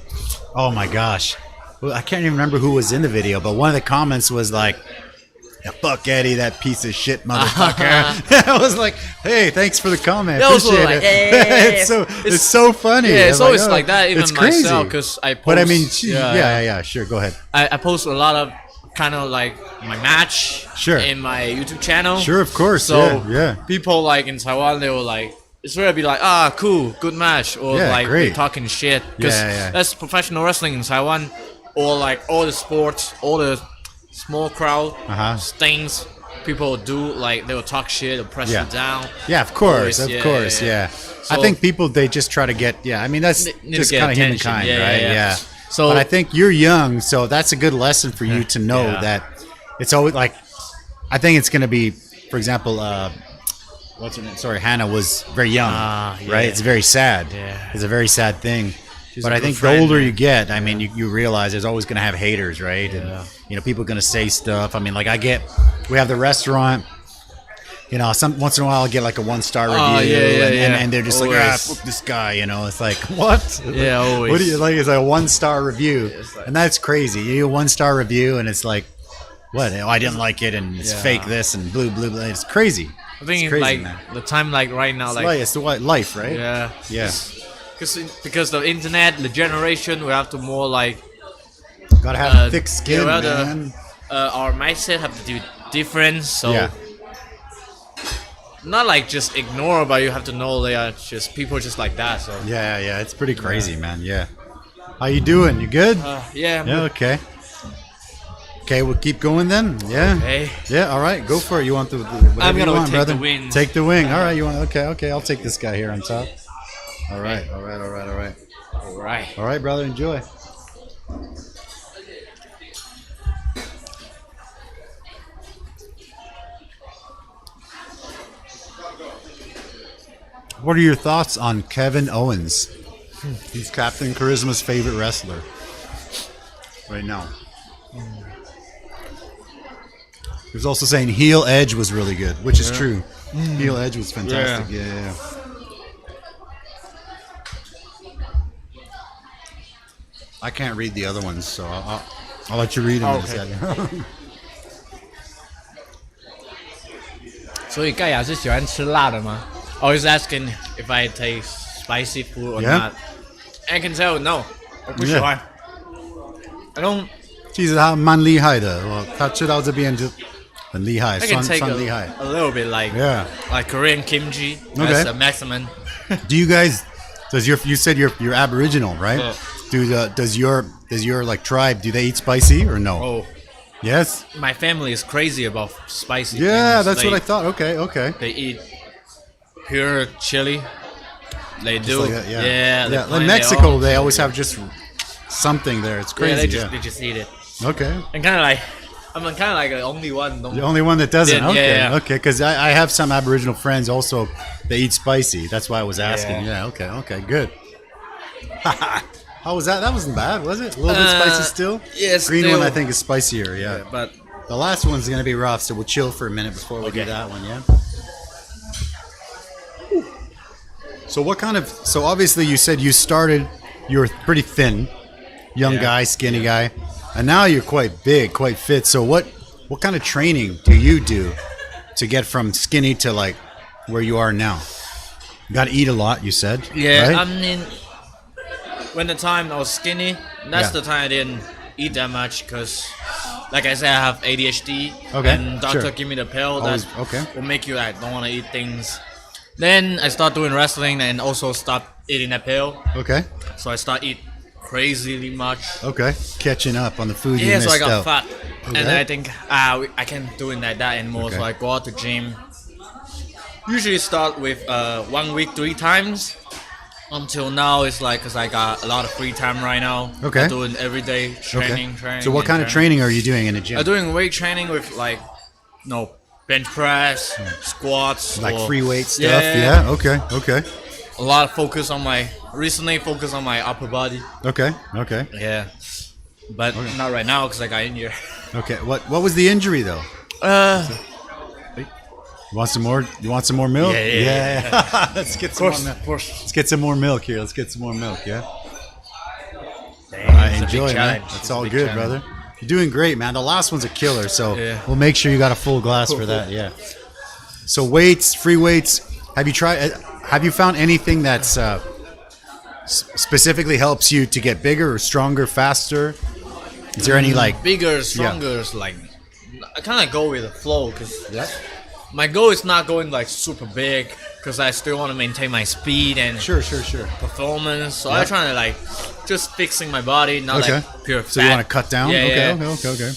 Speaker 1: Oh my gosh, I can't even remember who was in the video, but one of the comments was like, "Yeah, fuck Eddy, that piece of shit motherfucker." I was like, "Hey, thanks for the comment. Appreciate it." It's so funny.
Speaker 2: Yeah, it's always like that. Even
Speaker 1: it's crazy.
Speaker 2: myself, because I post.
Speaker 1: But I mean, sure. Go ahead.
Speaker 2: I post a lot of kind of like my match
Speaker 1: Sure.
Speaker 2: in my YouTube channel.
Speaker 1: Sure, of course.
Speaker 2: So
Speaker 1: yeah.
Speaker 2: people like in Taiwan, they were like, it's rare to be like, cool, good match, or
Speaker 1: Yeah,
Speaker 2: like
Speaker 1: great.
Speaker 2: we're talking shit. Because that's professional wrestling in Taiwan, or like all the sports, all the small crowd things people do, like they will talk shit or press you down.
Speaker 1: Yeah, of course,
Speaker 2: Always,
Speaker 1: yeah.
Speaker 2: So,
Speaker 1: I think people, they just try to get, I mean, that's just kind of humankind, right? Yeah.
Speaker 2: So,
Speaker 1: but I think you're young, so that's a good lesson for you to know that it's always like, I think it's going to be, for example, what's her name? Sorry, Hannah was very young, right? It's very sad.
Speaker 2: Yeah.
Speaker 1: It's a very sad thing.
Speaker 2: She's
Speaker 1: but I think the older you get, I mean, you realize there's always going to have haters, right? And, people are going to say stuff. I mean, like we have the restaurant, once in a while I'll get like a 1-star review and they're just always. Like, fuck this guy, it's like, what?
Speaker 2: Yeah, always.
Speaker 1: What do you like? It's like a 1-star review. Like, and that's crazy. You do a 1-star review and it's like, what? Oh, I didn't like it and it's fake this and blue. It's crazy.
Speaker 2: I think
Speaker 1: it's crazy,
Speaker 2: like
Speaker 1: man.
Speaker 2: the time like right now,
Speaker 1: it's the life, right?
Speaker 2: Yeah.
Speaker 1: Yeah.
Speaker 2: Because the internet, the generation, we have to more like
Speaker 1: gotta have thick skin, man.
Speaker 2: Our mindset have to do different, so not like just ignore, but you have to know they are just people just like that. So
Speaker 1: yeah, it's pretty crazy, man. Yeah. How you doing? You good?
Speaker 2: Yeah.
Speaker 1: Okay. Okay, we'll keep going then. Yeah.
Speaker 2: Okay.
Speaker 1: Yeah. All right. Go for it. You want the?
Speaker 2: I'm gonna
Speaker 1: take
Speaker 2: brother. The wing.
Speaker 1: Take the wing. All right. You want? Okay. I'll take this guy here on top. All right. All right, brother. Enjoy. What are your thoughts on Kevin Owens? He's Captain Charisma's favorite wrestler right now. He was also saying heel Edge was really good, which is true. Heel Edge was fantastic. Yeah. I can't read the other ones, so I'll let you read them in a second.
Speaker 3: 所以盖亚是喜欢吃辣的吗？
Speaker 2: Always asking if I taste spicy food or not. I can tell no. 我不喜欢。I don't.
Speaker 1: 其实他蛮厉害的，他吃到这边就很厉害，
Speaker 2: I can
Speaker 1: 算
Speaker 2: take
Speaker 1: 厉害。
Speaker 2: a little bit like Korean kimchi.
Speaker 1: Okay.
Speaker 2: That's a maximum.
Speaker 1: Do you guys? You said you're Aboriginal, right? Does your like tribe, do they eat spicy or no?
Speaker 2: Oh,
Speaker 1: yes.
Speaker 2: my family is crazy about spicy.
Speaker 1: Yeah,
Speaker 2: things.
Speaker 1: that's what I thought. Okay.
Speaker 2: They eat pure chili. They do.
Speaker 1: Like that, yeah.
Speaker 2: They
Speaker 1: Like
Speaker 2: find
Speaker 1: Mexico,
Speaker 2: their own
Speaker 1: they
Speaker 2: chili,
Speaker 1: always have just something there. It's crazy.
Speaker 2: They just eat it.
Speaker 1: Okay.
Speaker 2: And kind of like I'm kind of like the only one.
Speaker 1: The only one that doesn't.
Speaker 2: Yeah,
Speaker 1: Okay. Because I have some Aboriginal friends also. They eat spicy. That's why I was asking. Yeah. Okay. Good. How was that? That wasn't bad, was it? A little bit spicy still?
Speaker 2: Yes.
Speaker 1: Green one I think is spicier, yeah.
Speaker 2: But
Speaker 1: the last one's going to be rough, so we'll chill for a minute before we do that one, yeah? So so obviously you said you were pretty thin, young guy, skinny guy, and now you're quite big, quite fit. So what kind of training do you do to get from skinny to like where you are now? You got to eat a lot, you said.
Speaker 2: yeah,
Speaker 1: right?
Speaker 2: I mean, when the time I was skinny, that's the time I didn't eat that much because, like I said, I have ADHD.
Speaker 1: Okay,
Speaker 2: And doctor
Speaker 1: sure.
Speaker 2: give me the pill
Speaker 1: Always-
Speaker 2: that
Speaker 1: okay.
Speaker 2: will make you like don't want to eat things. Then I start doing wrestling and also stop eating that pill.
Speaker 1: Okay.
Speaker 2: So I start eat crazily much.
Speaker 1: Okay. Catching up on the food you
Speaker 2: Yeah,
Speaker 1: missed
Speaker 2: so I got
Speaker 1: out.
Speaker 2: fat.
Speaker 1: Okay.
Speaker 2: And I think I can't do that anymore. So
Speaker 1: Okay.
Speaker 2: I go out to gym. Usually start with 1 week 3 times. Until now, it's like because I got a lot of free time right now.
Speaker 1: Okay.
Speaker 2: I'm doing everyday training.
Speaker 1: So what kind of training are you doing in the gym?
Speaker 2: I'm doing weight training with like, bench press, squats,
Speaker 1: Like
Speaker 2: or-
Speaker 1: free weight stuff? Yeah. Okay.
Speaker 2: A lot of focus on recently focus on my upper body.
Speaker 1: Okay.
Speaker 2: Yeah. But not right now because I got injured.
Speaker 1: Okay. What was the injury though? You want some more? milk?
Speaker 2: Yeah.
Speaker 1: Let's get some more milk.
Speaker 2: Of course.
Speaker 1: Let's get some more milk here. Yeah.
Speaker 2: Dang,
Speaker 1: I
Speaker 2: it's a big
Speaker 1: enjoy, man.
Speaker 2: challenge.
Speaker 1: That's
Speaker 2: It's a
Speaker 1: all
Speaker 2: big
Speaker 1: good,
Speaker 2: challenge.
Speaker 1: brother. You're doing great, man. The last one's a killer, so
Speaker 2: Yeah.
Speaker 1: we'll make sure you got a full glass for that. Yeah. So weights, free weights. Have you found anything that's specifically helps you to get bigger or stronger, faster? Is there any like?
Speaker 2: Bigger, stronger, like I kind of go with the flow because my goal is not going like super big because I still want to maintain my speed and
Speaker 1: Sure.
Speaker 2: performance. So
Speaker 1: Yeah.
Speaker 2: I'm trying to like just fixing my body, not
Speaker 1: Okay.
Speaker 2: like pure fat.
Speaker 1: So you want to cut down?
Speaker 2: Yeah,
Speaker 1: Okay.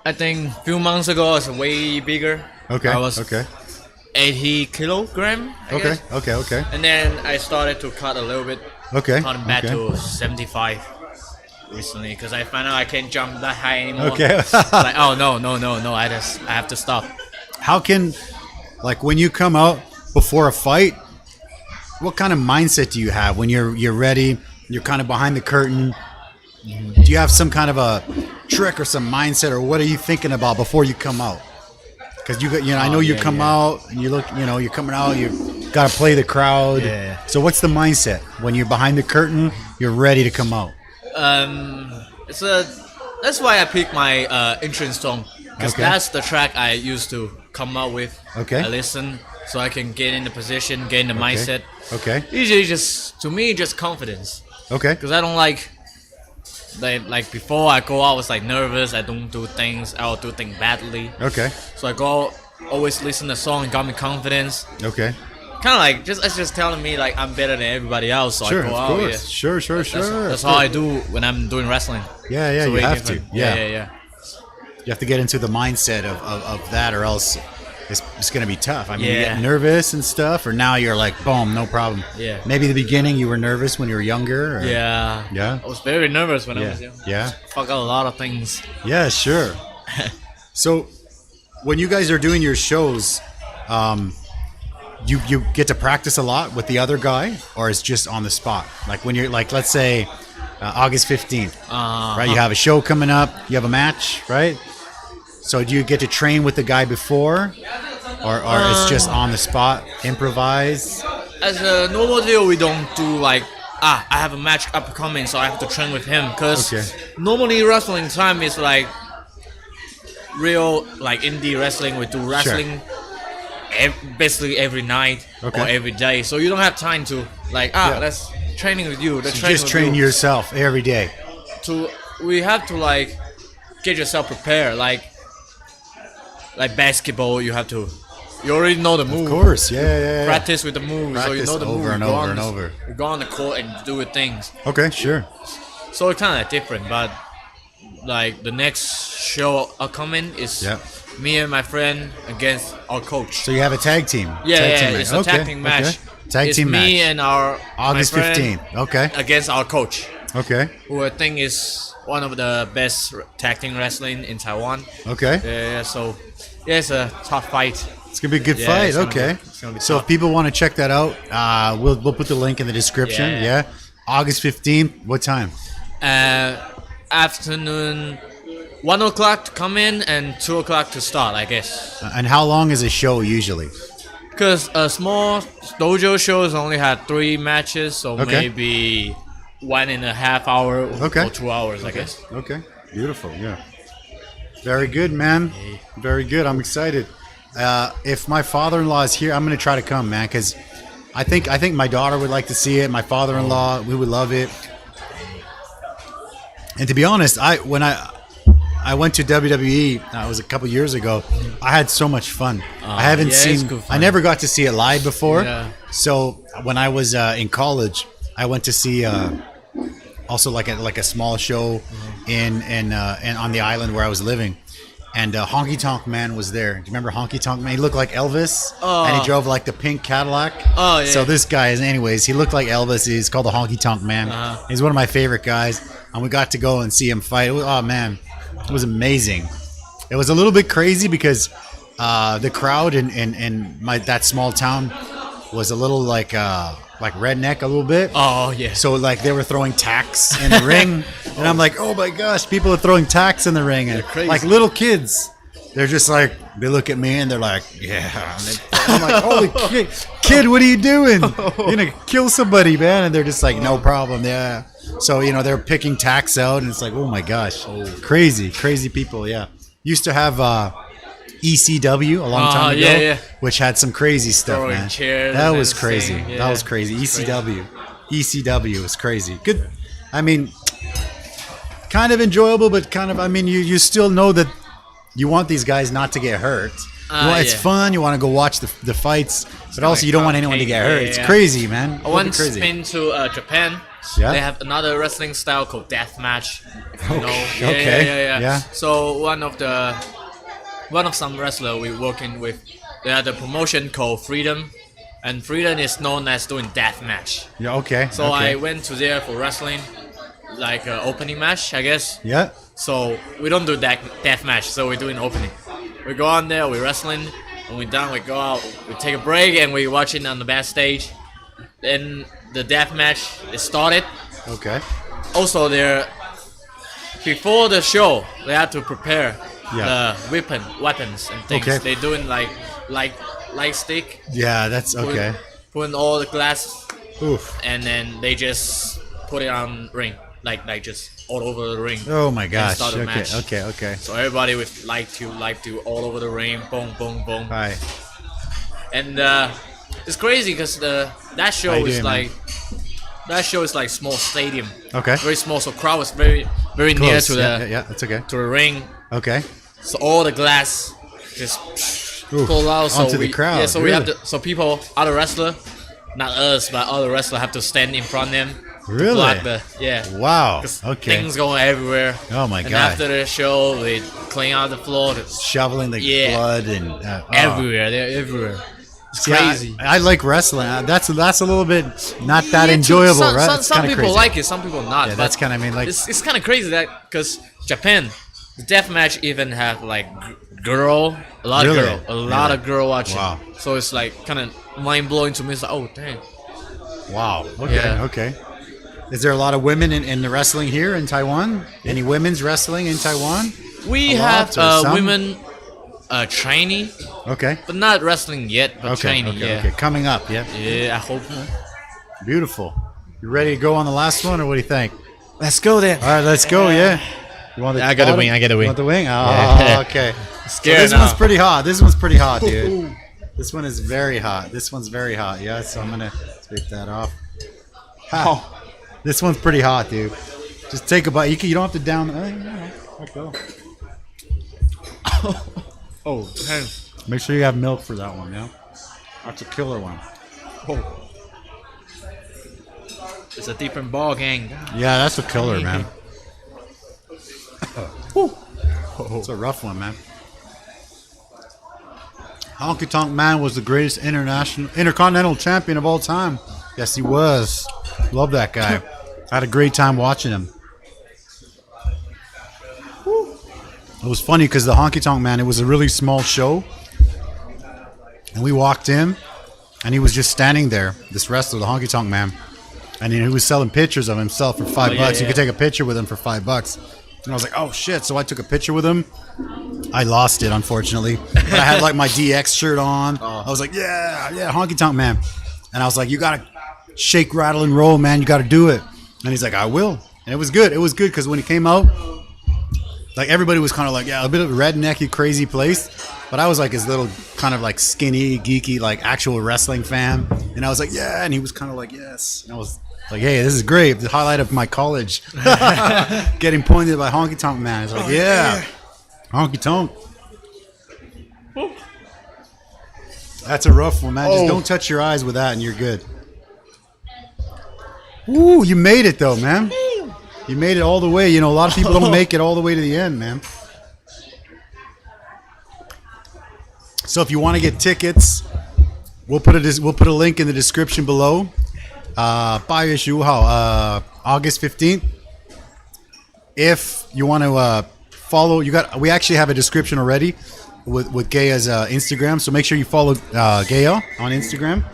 Speaker 2: I think a few months ago I was way bigger.
Speaker 1: Okay.
Speaker 2: I was
Speaker 1: Okay.
Speaker 2: 80 kilogram. I guess.
Speaker 1: Okay.
Speaker 2: And then I started to cut a little bit,
Speaker 1: Okay.
Speaker 2: cutting back
Speaker 1: Okay.
Speaker 2: to 75 recently because I found out I can't jump that high anymore.
Speaker 1: Okay.
Speaker 2: Like, oh no, I have to stop.
Speaker 1: How can, like, when you come out before a fight, what kind of mindset do you have when you're ready? You're kind of behind the curtain. Do you have some kind of a trick or some mindset, or what are you thinking about before you come out? Because I know you come out and you look, you're coming out. You got to play the crowd.
Speaker 2: Yeah.
Speaker 1: So what's the mindset when you're behind the curtain? You're ready to come out.
Speaker 2: That's why I picked my entrance song because
Speaker 1: Okay.
Speaker 2: that's the track I used to come out with.
Speaker 1: Okay.
Speaker 2: I listen so I can get in the position, get in the mindset.
Speaker 1: Okay.
Speaker 2: Usually, just confidence
Speaker 1: Okay.
Speaker 2: because I don't like before I go out, I was like nervous. I don't do things. I'll do things badly.
Speaker 1: Okay.
Speaker 2: So I go always listen to the song and got me confidence.
Speaker 1: Okay.
Speaker 2: Kind of like it's just telling me like I'm better than everybody else. So
Speaker 1: Sure.
Speaker 2: I go
Speaker 1: Of
Speaker 2: out.
Speaker 1: course.
Speaker 2: Yeah.
Speaker 1: Sure.
Speaker 2: That's how I do when I'm doing wrestling.
Speaker 1: Yeah.
Speaker 2: It's
Speaker 1: You
Speaker 2: way
Speaker 1: have
Speaker 2: different.
Speaker 1: to. Yeah.
Speaker 2: Yeah.
Speaker 1: You have to get into the mindset of that, or else it's going to be tough. I mean, you
Speaker 2: Yeah.
Speaker 1: get nervous and stuff, or now you're like, boom, no problem.
Speaker 2: Yeah.
Speaker 1: Maybe the beginning you were nervous when you were younger. Or,
Speaker 2: Yeah.
Speaker 1: Yeah?
Speaker 2: I was very nervous when I
Speaker 1: Yeah.
Speaker 2: was young.
Speaker 1: Yeah.
Speaker 2: Fuck out a lot of things.
Speaker 1: Yeah, sure. So, when you guys are doing your shows, you get to practice a lot with the other guy, or it's just on the spot? Like when you're like, let's say August 15th, right? You have a show coming up, you have a match, right? So do you get to train with the guy before, or it's just on the spot, improvise?
Speaker 2: As a normal deal, we don't do like I have a match upcoming, so I have to train with him. Cause
Speaker 1: Okay.
Speaker 2: normally wrestling time is like real like indie wrestling. We do wrestling basically every night
Speaker 1: Okay.
Speaker 2: or every day, so you don't have time to like
Speaker 1: Yeah.
Speaker 2: let's training with you. Let's
Speaker 1: You
Speaker 2: train
Speaker 1: just
Speaker 2: with
Speaker 1: train
Speaker 2: you.
Speaker 1: yourself every day.
Speaker 2: We have to like get yourself prepared. Like basketball, you already know the move.
Speaker 1: Of course, yeah.
Speaker 2: Practice with the move, so you
Speaker 1: Practice
Speaker 2: know the
Speaker 1: over
Speaker 2: move.
Speaker 1: and
Speaker 2: You go
Speaker 1: over
Speaker 2: on
Speaker 1: and
Speaker 2: the-
Speaker 1: over.
Speaker 2: You go on the court and do your things.
Speaker 1: Okay, sure.
Speaker 2: So it's kind of different, but like the next show upcoming is
Speaker 1: Yeah.
Speaker 2: me and my friend against our coach.
Speaker 1: So you have a tag team. Tag team match.
Speaker 2: It's a tag team match.
Speaker 1: Okay. Tag
Speaker 2: It's
Speaker 1: team
Speaker 2: me
Speaker 1: match.
Speaker 2: and our
Speaker 1: August
Speaker 2: my friend
Speaker 1: 15th. Okay.
Speaker 2: against our coach,
Speaker 1: Okay.
Speaker 2: who I think is one of the best tag team wrestling in Taiwan.
Speaker 1: Okay.
Speaker 2: Yeah, so yeah, it's a tough fight.
Speaker 1: It's gonna be a good
Speaker 2: Yeah,
Speaker 1: fight.
Speaker 2: it's gonna
Speaker 1: Okay.
Speaker 2: be- it's gonna be
Speaker 1: So if
Speaker 2: tough.
Speaker 1: people want to check that out, we'll put the link in the description.
Speaker 2: Yeah.
Speaker 1: Yeah. August 15th. What time?
Speaker 2: Afternoon, 1 o'clock to come in and 2 o'clock to start, I guess.
Speaker 1: And how long is a show usually?
Speaker 2: Because a small dojo shows only had 3 matches, so
Speaker 1: Okay.
Speaker 2: maybe 1.5 hour
Speaker 1: Okay.
Speaker 2: or 2 hours, I guess.
Speaker 1: Okay. Beautiful. Yeah. Very good, man. Very good. I'm excited. If my father-in-law is here, I'm gonna try to come, man, because I think my daughter would like to see it. My father-in-law, we would love it. And to be honest, when I went to WWE, it was a couple years ago. I had so much fun. I haven't
Speaker 2: yeah, it's
Speaker 1: seen.
Speaker 2: good fun.
Speaker 1: I never got to see it live before.
Speaker 2: Yeah.
Speaker 1: So when I was in college, I went to see also like a small show in on the island where I was living. And Honky Tonk Man was there. Do you remember Honky Tonk Man? He looked like Elvis, and he drove like the pink Cadillac.
Speaker 2: Oh, yeah.
Speaker 1: So this guy is, anyways, he looked like Elvis. He's called the Honky Tonk Man. He's one of my favorite guys, and we got to go and see him fight. Oh man, it was amazing. It was a little bit crazy because the crowd in that small town was a little like redneck a little bit.
Speaker 2: Oh, yeah.
Speaker 1: So like they were throwing tacks in the ring, and I'm like, oh my gosh, people are throwing tacks in the ring, and
Speaker 2: crazy.
Speaker 1: like little kids, they're just like, they look at me and they're like, yeah. And I'm like, holy kid, what are you doing? You're gonna kill somebody, man. And they're just like, no problem, yeah. So they're picking tacks out, and it's like, oh my gosh, crazy people, yeah. Used to have ECW a long time ago,
Speaker 2: yeah.
Speaker 1: which had some crazy stuff,
Speaker 2: Throwing
Speaker 1: man.
Speaker 2: chairs
Speaker 1: That
Speaker 2: and
Speaker 1: was crazy.
Speaker 2: everything,
Speaker 1: That
Speaker 2: yeah.
Speaker 1: was crazy. ECW was crazy. Good. I mean, kind of enjoyable, but kind of. I mean, you still know that you want these guys not to get hurt. It's fun. You want to go watch the fights, but also you don't want anyone to get hurt. It's crazy, man.
Speaker 3: I once
Speaker 1: crazy.
Speaker 3: been to Japan.
Speaker 1: Yeah.
Speaker 3: They have another wrestling style called death match. If you know.
Speaker 1: Yeah.
Speaker 3: So one of some wrestler we working with, they had a promotion called Freedom, and Freedom is known as doing death match.
Speaker 1: Yeah. Okay.
Speaker 3: So I went to there for wrestling, like opening match, I guess.
Speaker 1: Yeah.
Speaker 3: So we don't do death match, so we're doing opening. We go on there, we're wrestling, when we're done, we go out, we take a break, and we watch it on the backstage. Then the death match is started.
Speaker 1: Okay.
Speaker 3: Also, before the show, they had to prepare the weapons and things.
Speaker 1: Okay.
Speaker 3: They're doing like light stick.
Speaker 1: Yeah, that's okay.
Speaker 3: Putting all the glass,
Speaker 1: Oof.
Speaker 3: and then they just put it on ring, like just all over the ring.
Speaker 1: Oh my gosh.
Speaker 3: Start the match.
Speaker 1: Okay.
Speaker 3: So everybody with light to all over the ring, boom, boom, boom.
Speaker 1: Hi.
Speaker 3: And it's crazy because that show is like small stadium.
Speaker 1: Okay.
Speaker 3: Very small, so crowd was very very
Speaker 1: Close.
Speaker 3: near to the
Speaker 1: Yeah, that's okay.
Speaker 3: to the ring.
Speaker 1: Okay.
Speaker 3: So all the glass just pull out. So
Speaker 1: onto the crowd.
Speaker 3: Yeah, so
Speaker 1: really?
Speaker 3: we have to. So people, other wrestler, not us, but other wrestler have to stand in front of them.
Speaker 1: Really?
Speaker 3: Block the
Speaker 1: Wow.
Speaker 3: 'cause
Speaker 1: Okay.
Speaker 3: things going everywhere.
Speaker 1: Oh my
Speaker 3: and
Speaker 1: god.
Speaker 3: after the show, they clean out the floor.
Speaker 1: Shoveling the blood and
Speaker 3: Everywhere, they're everywhere. It's
Speaker 1: See,
Speaker 3: crazy.
Speaker 1: I like wrestling. That's a little bit not that enjoyable, right? It's
Speaker 3: Some
Speaker 1: kinda
Speaker 3: people
Speaker 1: crazy.
Speaker 3: like it, some people not.
Speaker 1: Yeah,
Speaker 3: but
Speaker 1: that's kind of
Speaker 3: it's kind of crazy that because Japan, the death match even have like a lot
Speaker 1: Really?
Speaker 3: of girl watching.
Speaker 1: Wow.
Speaker 3: So it's like kind of mind blowing to me. It's like, oh dang.
Speaker 1: Wow. Okay.
Speaker 3: Yeah.
Speaker 1: Okay. Is there a lot of women in the wrestling here in Taiwan? Any women's wrestling in Taiwan?
Speaker 3: We
Speaker 1: A
Speaker 3: have
Speaker 1: lot or some?
Speaker 3: women training,
Speaker 1: Okay.
Speaker 3: but not wrestling yet. But
Speaker 1: Okay.
Speaker 3: training,
Speaker 1: Okay.
Speaker 3: yeah.
Speaker 1: Okay. Coming up. Yeah.
Speaker 3: Yeah, I hope.
Speaker 1: Beautiful. You ready to go on the last one, or what do you think?
Speaker 3: Let's go then.
Speaker 1: All right, let's go. Yeah. You want the
Speaker 3: I got the
Speaker 1: bottom?
Speaker 3: wing, I got the
Speaker 1: You
Speaker 3: wing.
Speaker 1: want the wing? Oh,
Speaker 3: Yeah.
Speaker 1: okay. So
Speaker 3: Scared
Speaker 1: this
Speaker 3: now.
Speaker 1: one's pretty hot. This one's pretty hot, dude. This one is very hot. This one's very hot. Yeah. So I'm gonna take that off. Ha. This one's pretty hot, dude. Just take a bite. You don't have to down. Let go.
Speaker 3: Oh, dang.
Speaker 1: Make sure you have milk for that one. Yeah. That's a killer one.
Speaker 3: It's a different ball gang.
Speaker 1: Yeah, that's a killer, man. It's a rough one, man. Honky Tonk Man was the greatest intercontinental champion of all time. Yes, he was. Love that guy. I had a great time watching him. It was funny because the Honky Tonk Man, it was a really small show. And we walked in, and he was just standing there, this wrestler, the Honky Tonk Man. And he was selling pictures of himself for $5.
Speaker 3: yeah,
Speaker 1: You could take a picture with him for $5. And I was like, oh shit. So I took a picture with him. I lost it, unfortunately. But I had like my DX shirt on. I was like, yeah, Honky Tonk Man. And I was like, you got to shake, rattle, and roll, man. You got to do it. And he's like, I will. And it was good. It was good because when he came out, like everybody was kind of like, yeah, a bit of a rednecky, crazy place. But I was like his little kind of like skinny, geeky, like actual wrestling fan. And I was like, yeah. And he was kind of like, yes. And I was like, hey, this is great. The highlight of my college. Getting pointed by Honky Tonk Man. It's like, yeah. Honky Tonk. That's a rough one, man. Just don't touch your eyes with that and you're good. Ooh, you made it though, man. You made it all the way. You know, a lot of people don't make it all the way to the end, man. So if you want to get tickets, we'll put a link in the description below. 8月15号, August 15th. If you want to follow, we actually have a description already with Gaia's Instagram. So make sure you follow Gaia on Instagram.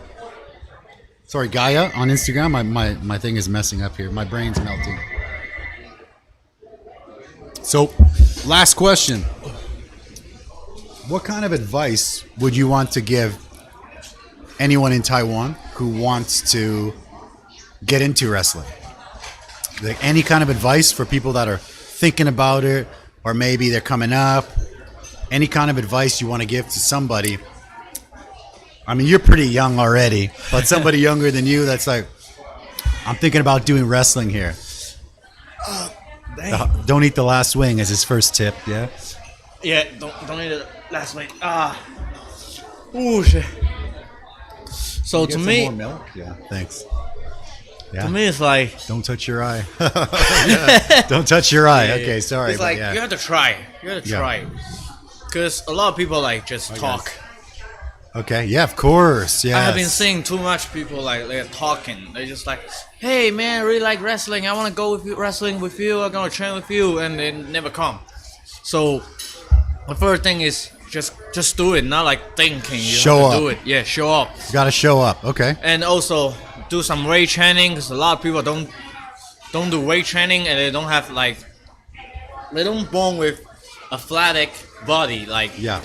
Speaker 1: Sorry, Gaia on Instagram. My thing is messing up here. My brain's melting. So, last question. What kind of advice would you want to give anyone in Taiwan who wants to get into wrestling? Like any kind of advice for people that are thinking about it, or maybe they're coming up. Any kind of advice you want to give to somebody. I mean, you're pretty young already, but somebody younger than you that's like, I'm thinking about doing wrestling here. Don't eat the last wing is his first tip, yeah?
Speaker 3: Yeah, don't eat the last wing. Oh shit. So to
Speaker 1: Get some
Speaker 3: me,
Speaker 1: more milk? Yeah, thanks. Yeah.
Speaker 3: to me, it's like
Speaker 1: Don't touch your eye. Yeah. Don't touch your eye. Okay, sorry.
Speaker 3: it's
Speaker 1: but
Speaker 3: like
Speaker 1: yeah.
Speaker 3: you have to try. You have to
Speaker 1: Yeah.
Speaker 3: try, because a lot of people like just talk.
Speaker 1: Okay, yeah, of course. Yeah.
Speaker 3: I have been seeing too much people like they're talking. They're just like, "Hey man, I really like wrestling. I want to go with you, wrestling with you. I'm gonna train with you," and they never come. So the first thing is just do it, not like thinking. You
Speaker 1: Show
Speaker 3: have to
Speaker 1: up.
Speaker 3: do it. Yeah, show up.
Speaker 1: You gotta show up. Okay.
Speaker 3: And also do some weight training, because a lot of people don't do weight training, and they don't have like they don't born with athletic body. Like
Speaker 1: Yeah.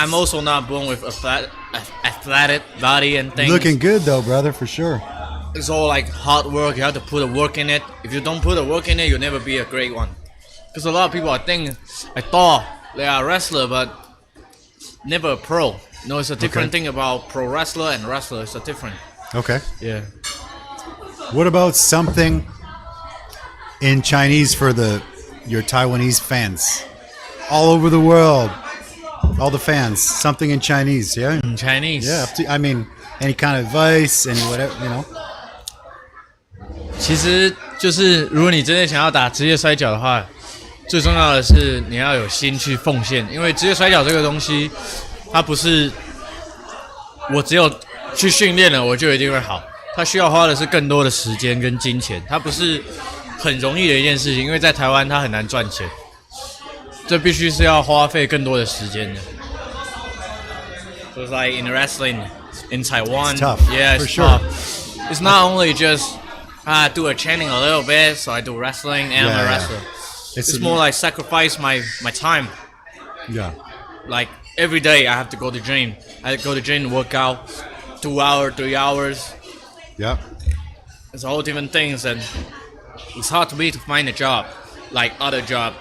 Speaker 3: I'm also not born with athletic body and things.
Speaker 1: Looking good though, brother, for sure.
Speaker 3: It's all like hard work. You have to put the work in it. If you don't put the work in it, you'll never be a great one. Because a lot of people, I thought they are a wrestler, but never a pro. No, it's a different thing about pro wrestler and wrestler. It's a different.
Speaker 1: Okay.
Speaker 3: Yeah.
Speaker 1: What about something in Chinese for your Taiwanese fans all over the world? All the fans, something in Chinese, yeah?
Speaker 3: In Chinese.
Speaker 1: Yeah, I mean, any kind of advice, any whatever, you know?
Speaker 3: 其实就是如果你真的想要打职业摔角的话，最重要的是你要有心去奉献，因为职业摔角这个东西，它不是我只有去训练了我就一定会好，它需要花的是更多的时间跟金钱，它不是很容易的一件事情，因为在台湾它很难赚钱，这必须是要花费更多的时间的。So it's like in wrestling in Taiwan,
Speaker 1: It's tough,
Speaker 3: yeah,
Speaker 1: for
Speaker 3: it's
Speaker 1: sure.
Speaker 3: tough. It's not only just do a training a little bit, so I do wrestling and I'm
Speaker 1: Yeah,
Speaker 3: a
Speaker 1: yeah.
Speaker 3: wrestler. It's more like sacrifice my time.
Speaker 1: Yeah.
Speaker 3: Like every day I have to go to gym. I go to gym, work out, 2 hours, 3 hours.
Speaker 1: Yep.
Speaker 3: It's all different things, and it's hard to me to find a job, like other job.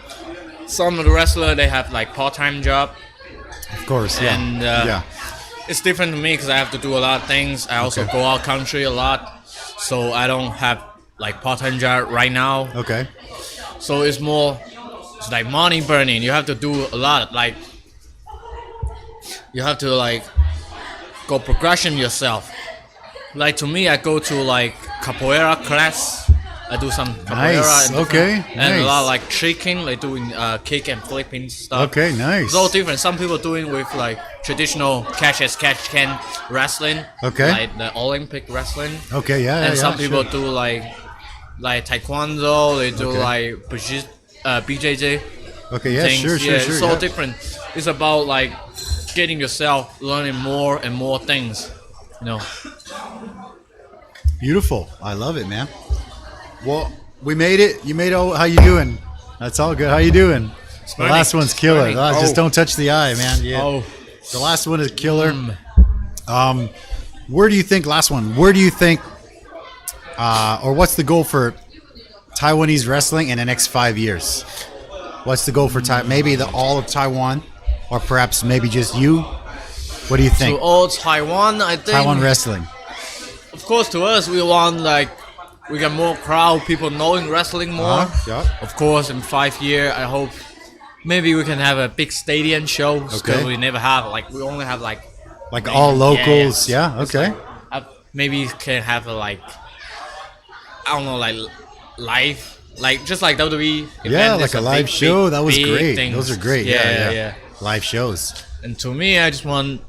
Speaker 3: Some of the wrestlers they have like part-time job,
Speaker 1: Of course, yeah.
Speaker 3: and
Speaker 1: yeah.
Speaker 3: it's different to me because I have to do a lot of things. I also go out country a lot, so I don't have like part-time job right now.
Speaker 1: Okay.
Speaker 3: So it's like money burning. You have to do a lot. Like you have to like go progression yourself. Like to me, I go to like capoeira class. I do some capoeira
Speaker 1: Nice,
Speaker 3: and
Speaker 1: okay,
Speaker 3: and a lot
Speaker 1: nice.
Speaker 3: like tricking, like doing kick and flipping stuff.
Speaker 1: Okay, nice.
Speaker 3: It's all different. Some people doing with like traditional catch as catch can wrestling.
Speaker 1: Okay.
Speaker 3: Like the Olympic wrestling.
Speaker 1: Okay, yeah,
Speaker 3: And
Speaker 1: yeah,
Speaker 3: some people
Speaker 1: sure.
Speaker 3: do like taekwondo. They do
Speaker 1: Okay.
Speaker 3: like BJJ.
Speaker 1: Okay, yeah,
Speaker 3: Things.
Speaker 1: sure,
Speaker 3: Yeah, it's all
Speaker 1: yeah.
Speaker 3: different. It's about like getting yourself learning more and more things. You know.
Speaker 1: Beautiful. I love it, man. Well, we made it. You made it. How you doing? That's all good. How you doing? The
Speaker 3: burning.
Speaker 1: last one's
Speaker 3: It's
Speaker 1: killer.
Speaker 3: burning.
Speaker 1: Just
Speaker 3: Oh.
Speaker 1: don't touch the eye, man. Yeah.
Speaker 3: Oh.
Speaker 1: The last one is killer. Where do you think, last one, where do you think, or what's the goal for Taiwanese wrestling in the next 5 years? What's the goal for maybe all of Taiwan, or perhaps maybe just you? What do you think?
Speaker 3: To all Taiwan, I think.
Speaker 1: Taiwan wrestling.
Speaker 3: Of course, to us, we want like we get more crowd, people knowing wrestling more.
Speaker 1: Yeah.
Speaker 3: Of course, in 5 years, I hope maybe we can have a big stadium show. Because
Speaker 1: Okay.
Speaker 3: we never have we only have like
Speaker 1: All locals.
Speaker 3: Yeah,
Speaker 1: Yeah. Okay.
Speaker 3: maybe can have a like I don't know like live like just like WWE.
Speaker 1: Yeah,
Speaker 3: event.
Speaker 1: like
Speaker 3: It's
Speaker 1: a live
Speaker 3: big,
Speaker 1: show.
Speaker 3: big,
Speaker 1: That was
Speaker 3: big
Speaker 1: great.
Speaker 3: things.
Speaker 1: Those are great. Yeah,
Speaker 3: yeah.
Speaker 1: Live shows.
Speaker 3: And to me, I just want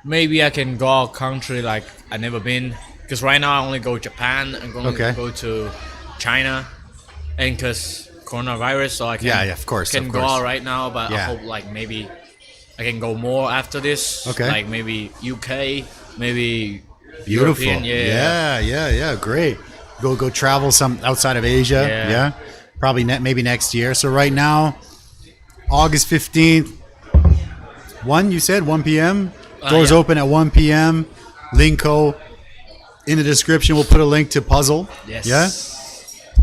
Speaker 3: maybe I can go out country like I never been. Because right now I only go Japan. I'm going
Speaker 1: Okay.
Speaker 3: to go to China, and because coronavirus, so I can
Speaker 1: Yeah, of course,
Speaker 3: can
Speaker 1: of
Speaker 3: go
Speaker 1: course.
Speaker 3: out right now. But I
Speaker 1: Yeah.
Speaker 3: hope like maybe I can go more after this.
Speaker 1: Okay.
Speaker 3: Like maybe UK, maybe
Speaker 1: Beautiful.
Speaker 3: European. Yeah.
Speaker 1: Yeah. Great. Go travel some outside of Asia.
Speaker 3: Yeah.
Speaker 1: Yeah. Probably maybe next year. So right now, August 15th, 1 p.m. Doors
Speaker 3: yeah.
Speaker 1: open at 1 p.m. Linko. In the description, we'll put a link to Puzzle.
Speaker 3: Yes.
Speaker 1: Yeah.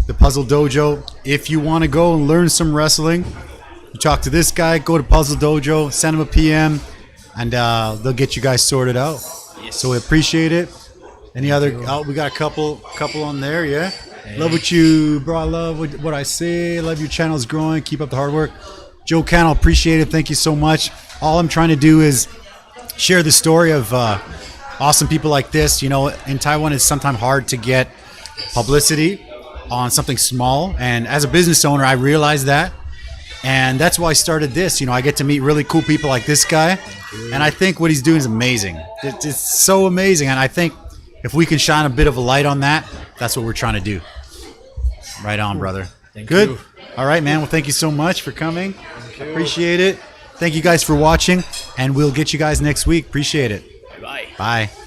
Speaker 1: The Puzzle Dojo. If you want to go and learn some wrestling, you talk to this guy, go to Puzzle Dojo, send him a PM, and they'll get you guys sorted out.
Speaker 3: Yes.
Speaker 1: So we appreciate it. Any other? We got a couple on there. Yeah. Love what you, bro. I love what I say. Love your channel's growing. Keep up the hard work. Joe Cannell, appreciate it. Thank you so much. All I'm trying to do is share the story of awesome people like this. You know, in Taiwan, it's sometimes hard to get publicity on something small. And as a business owner, I realized that. And that's why I started this. You know, I get to meet really cool people like this guy. And I think what he's doing is amazing. It's so amazing. And I think if we can shine a bit of a light on that, that's what we're trying to do. Right on, brother. Good.
Speaker 3: You.
Speaker 1: All right, man. Well, thank you so much for coming. Appreciate it. Thank you guys for watching. And we'll get you guys next week. Appreciate it.
Speaker 3: Bye.
Speaker 1: Bye.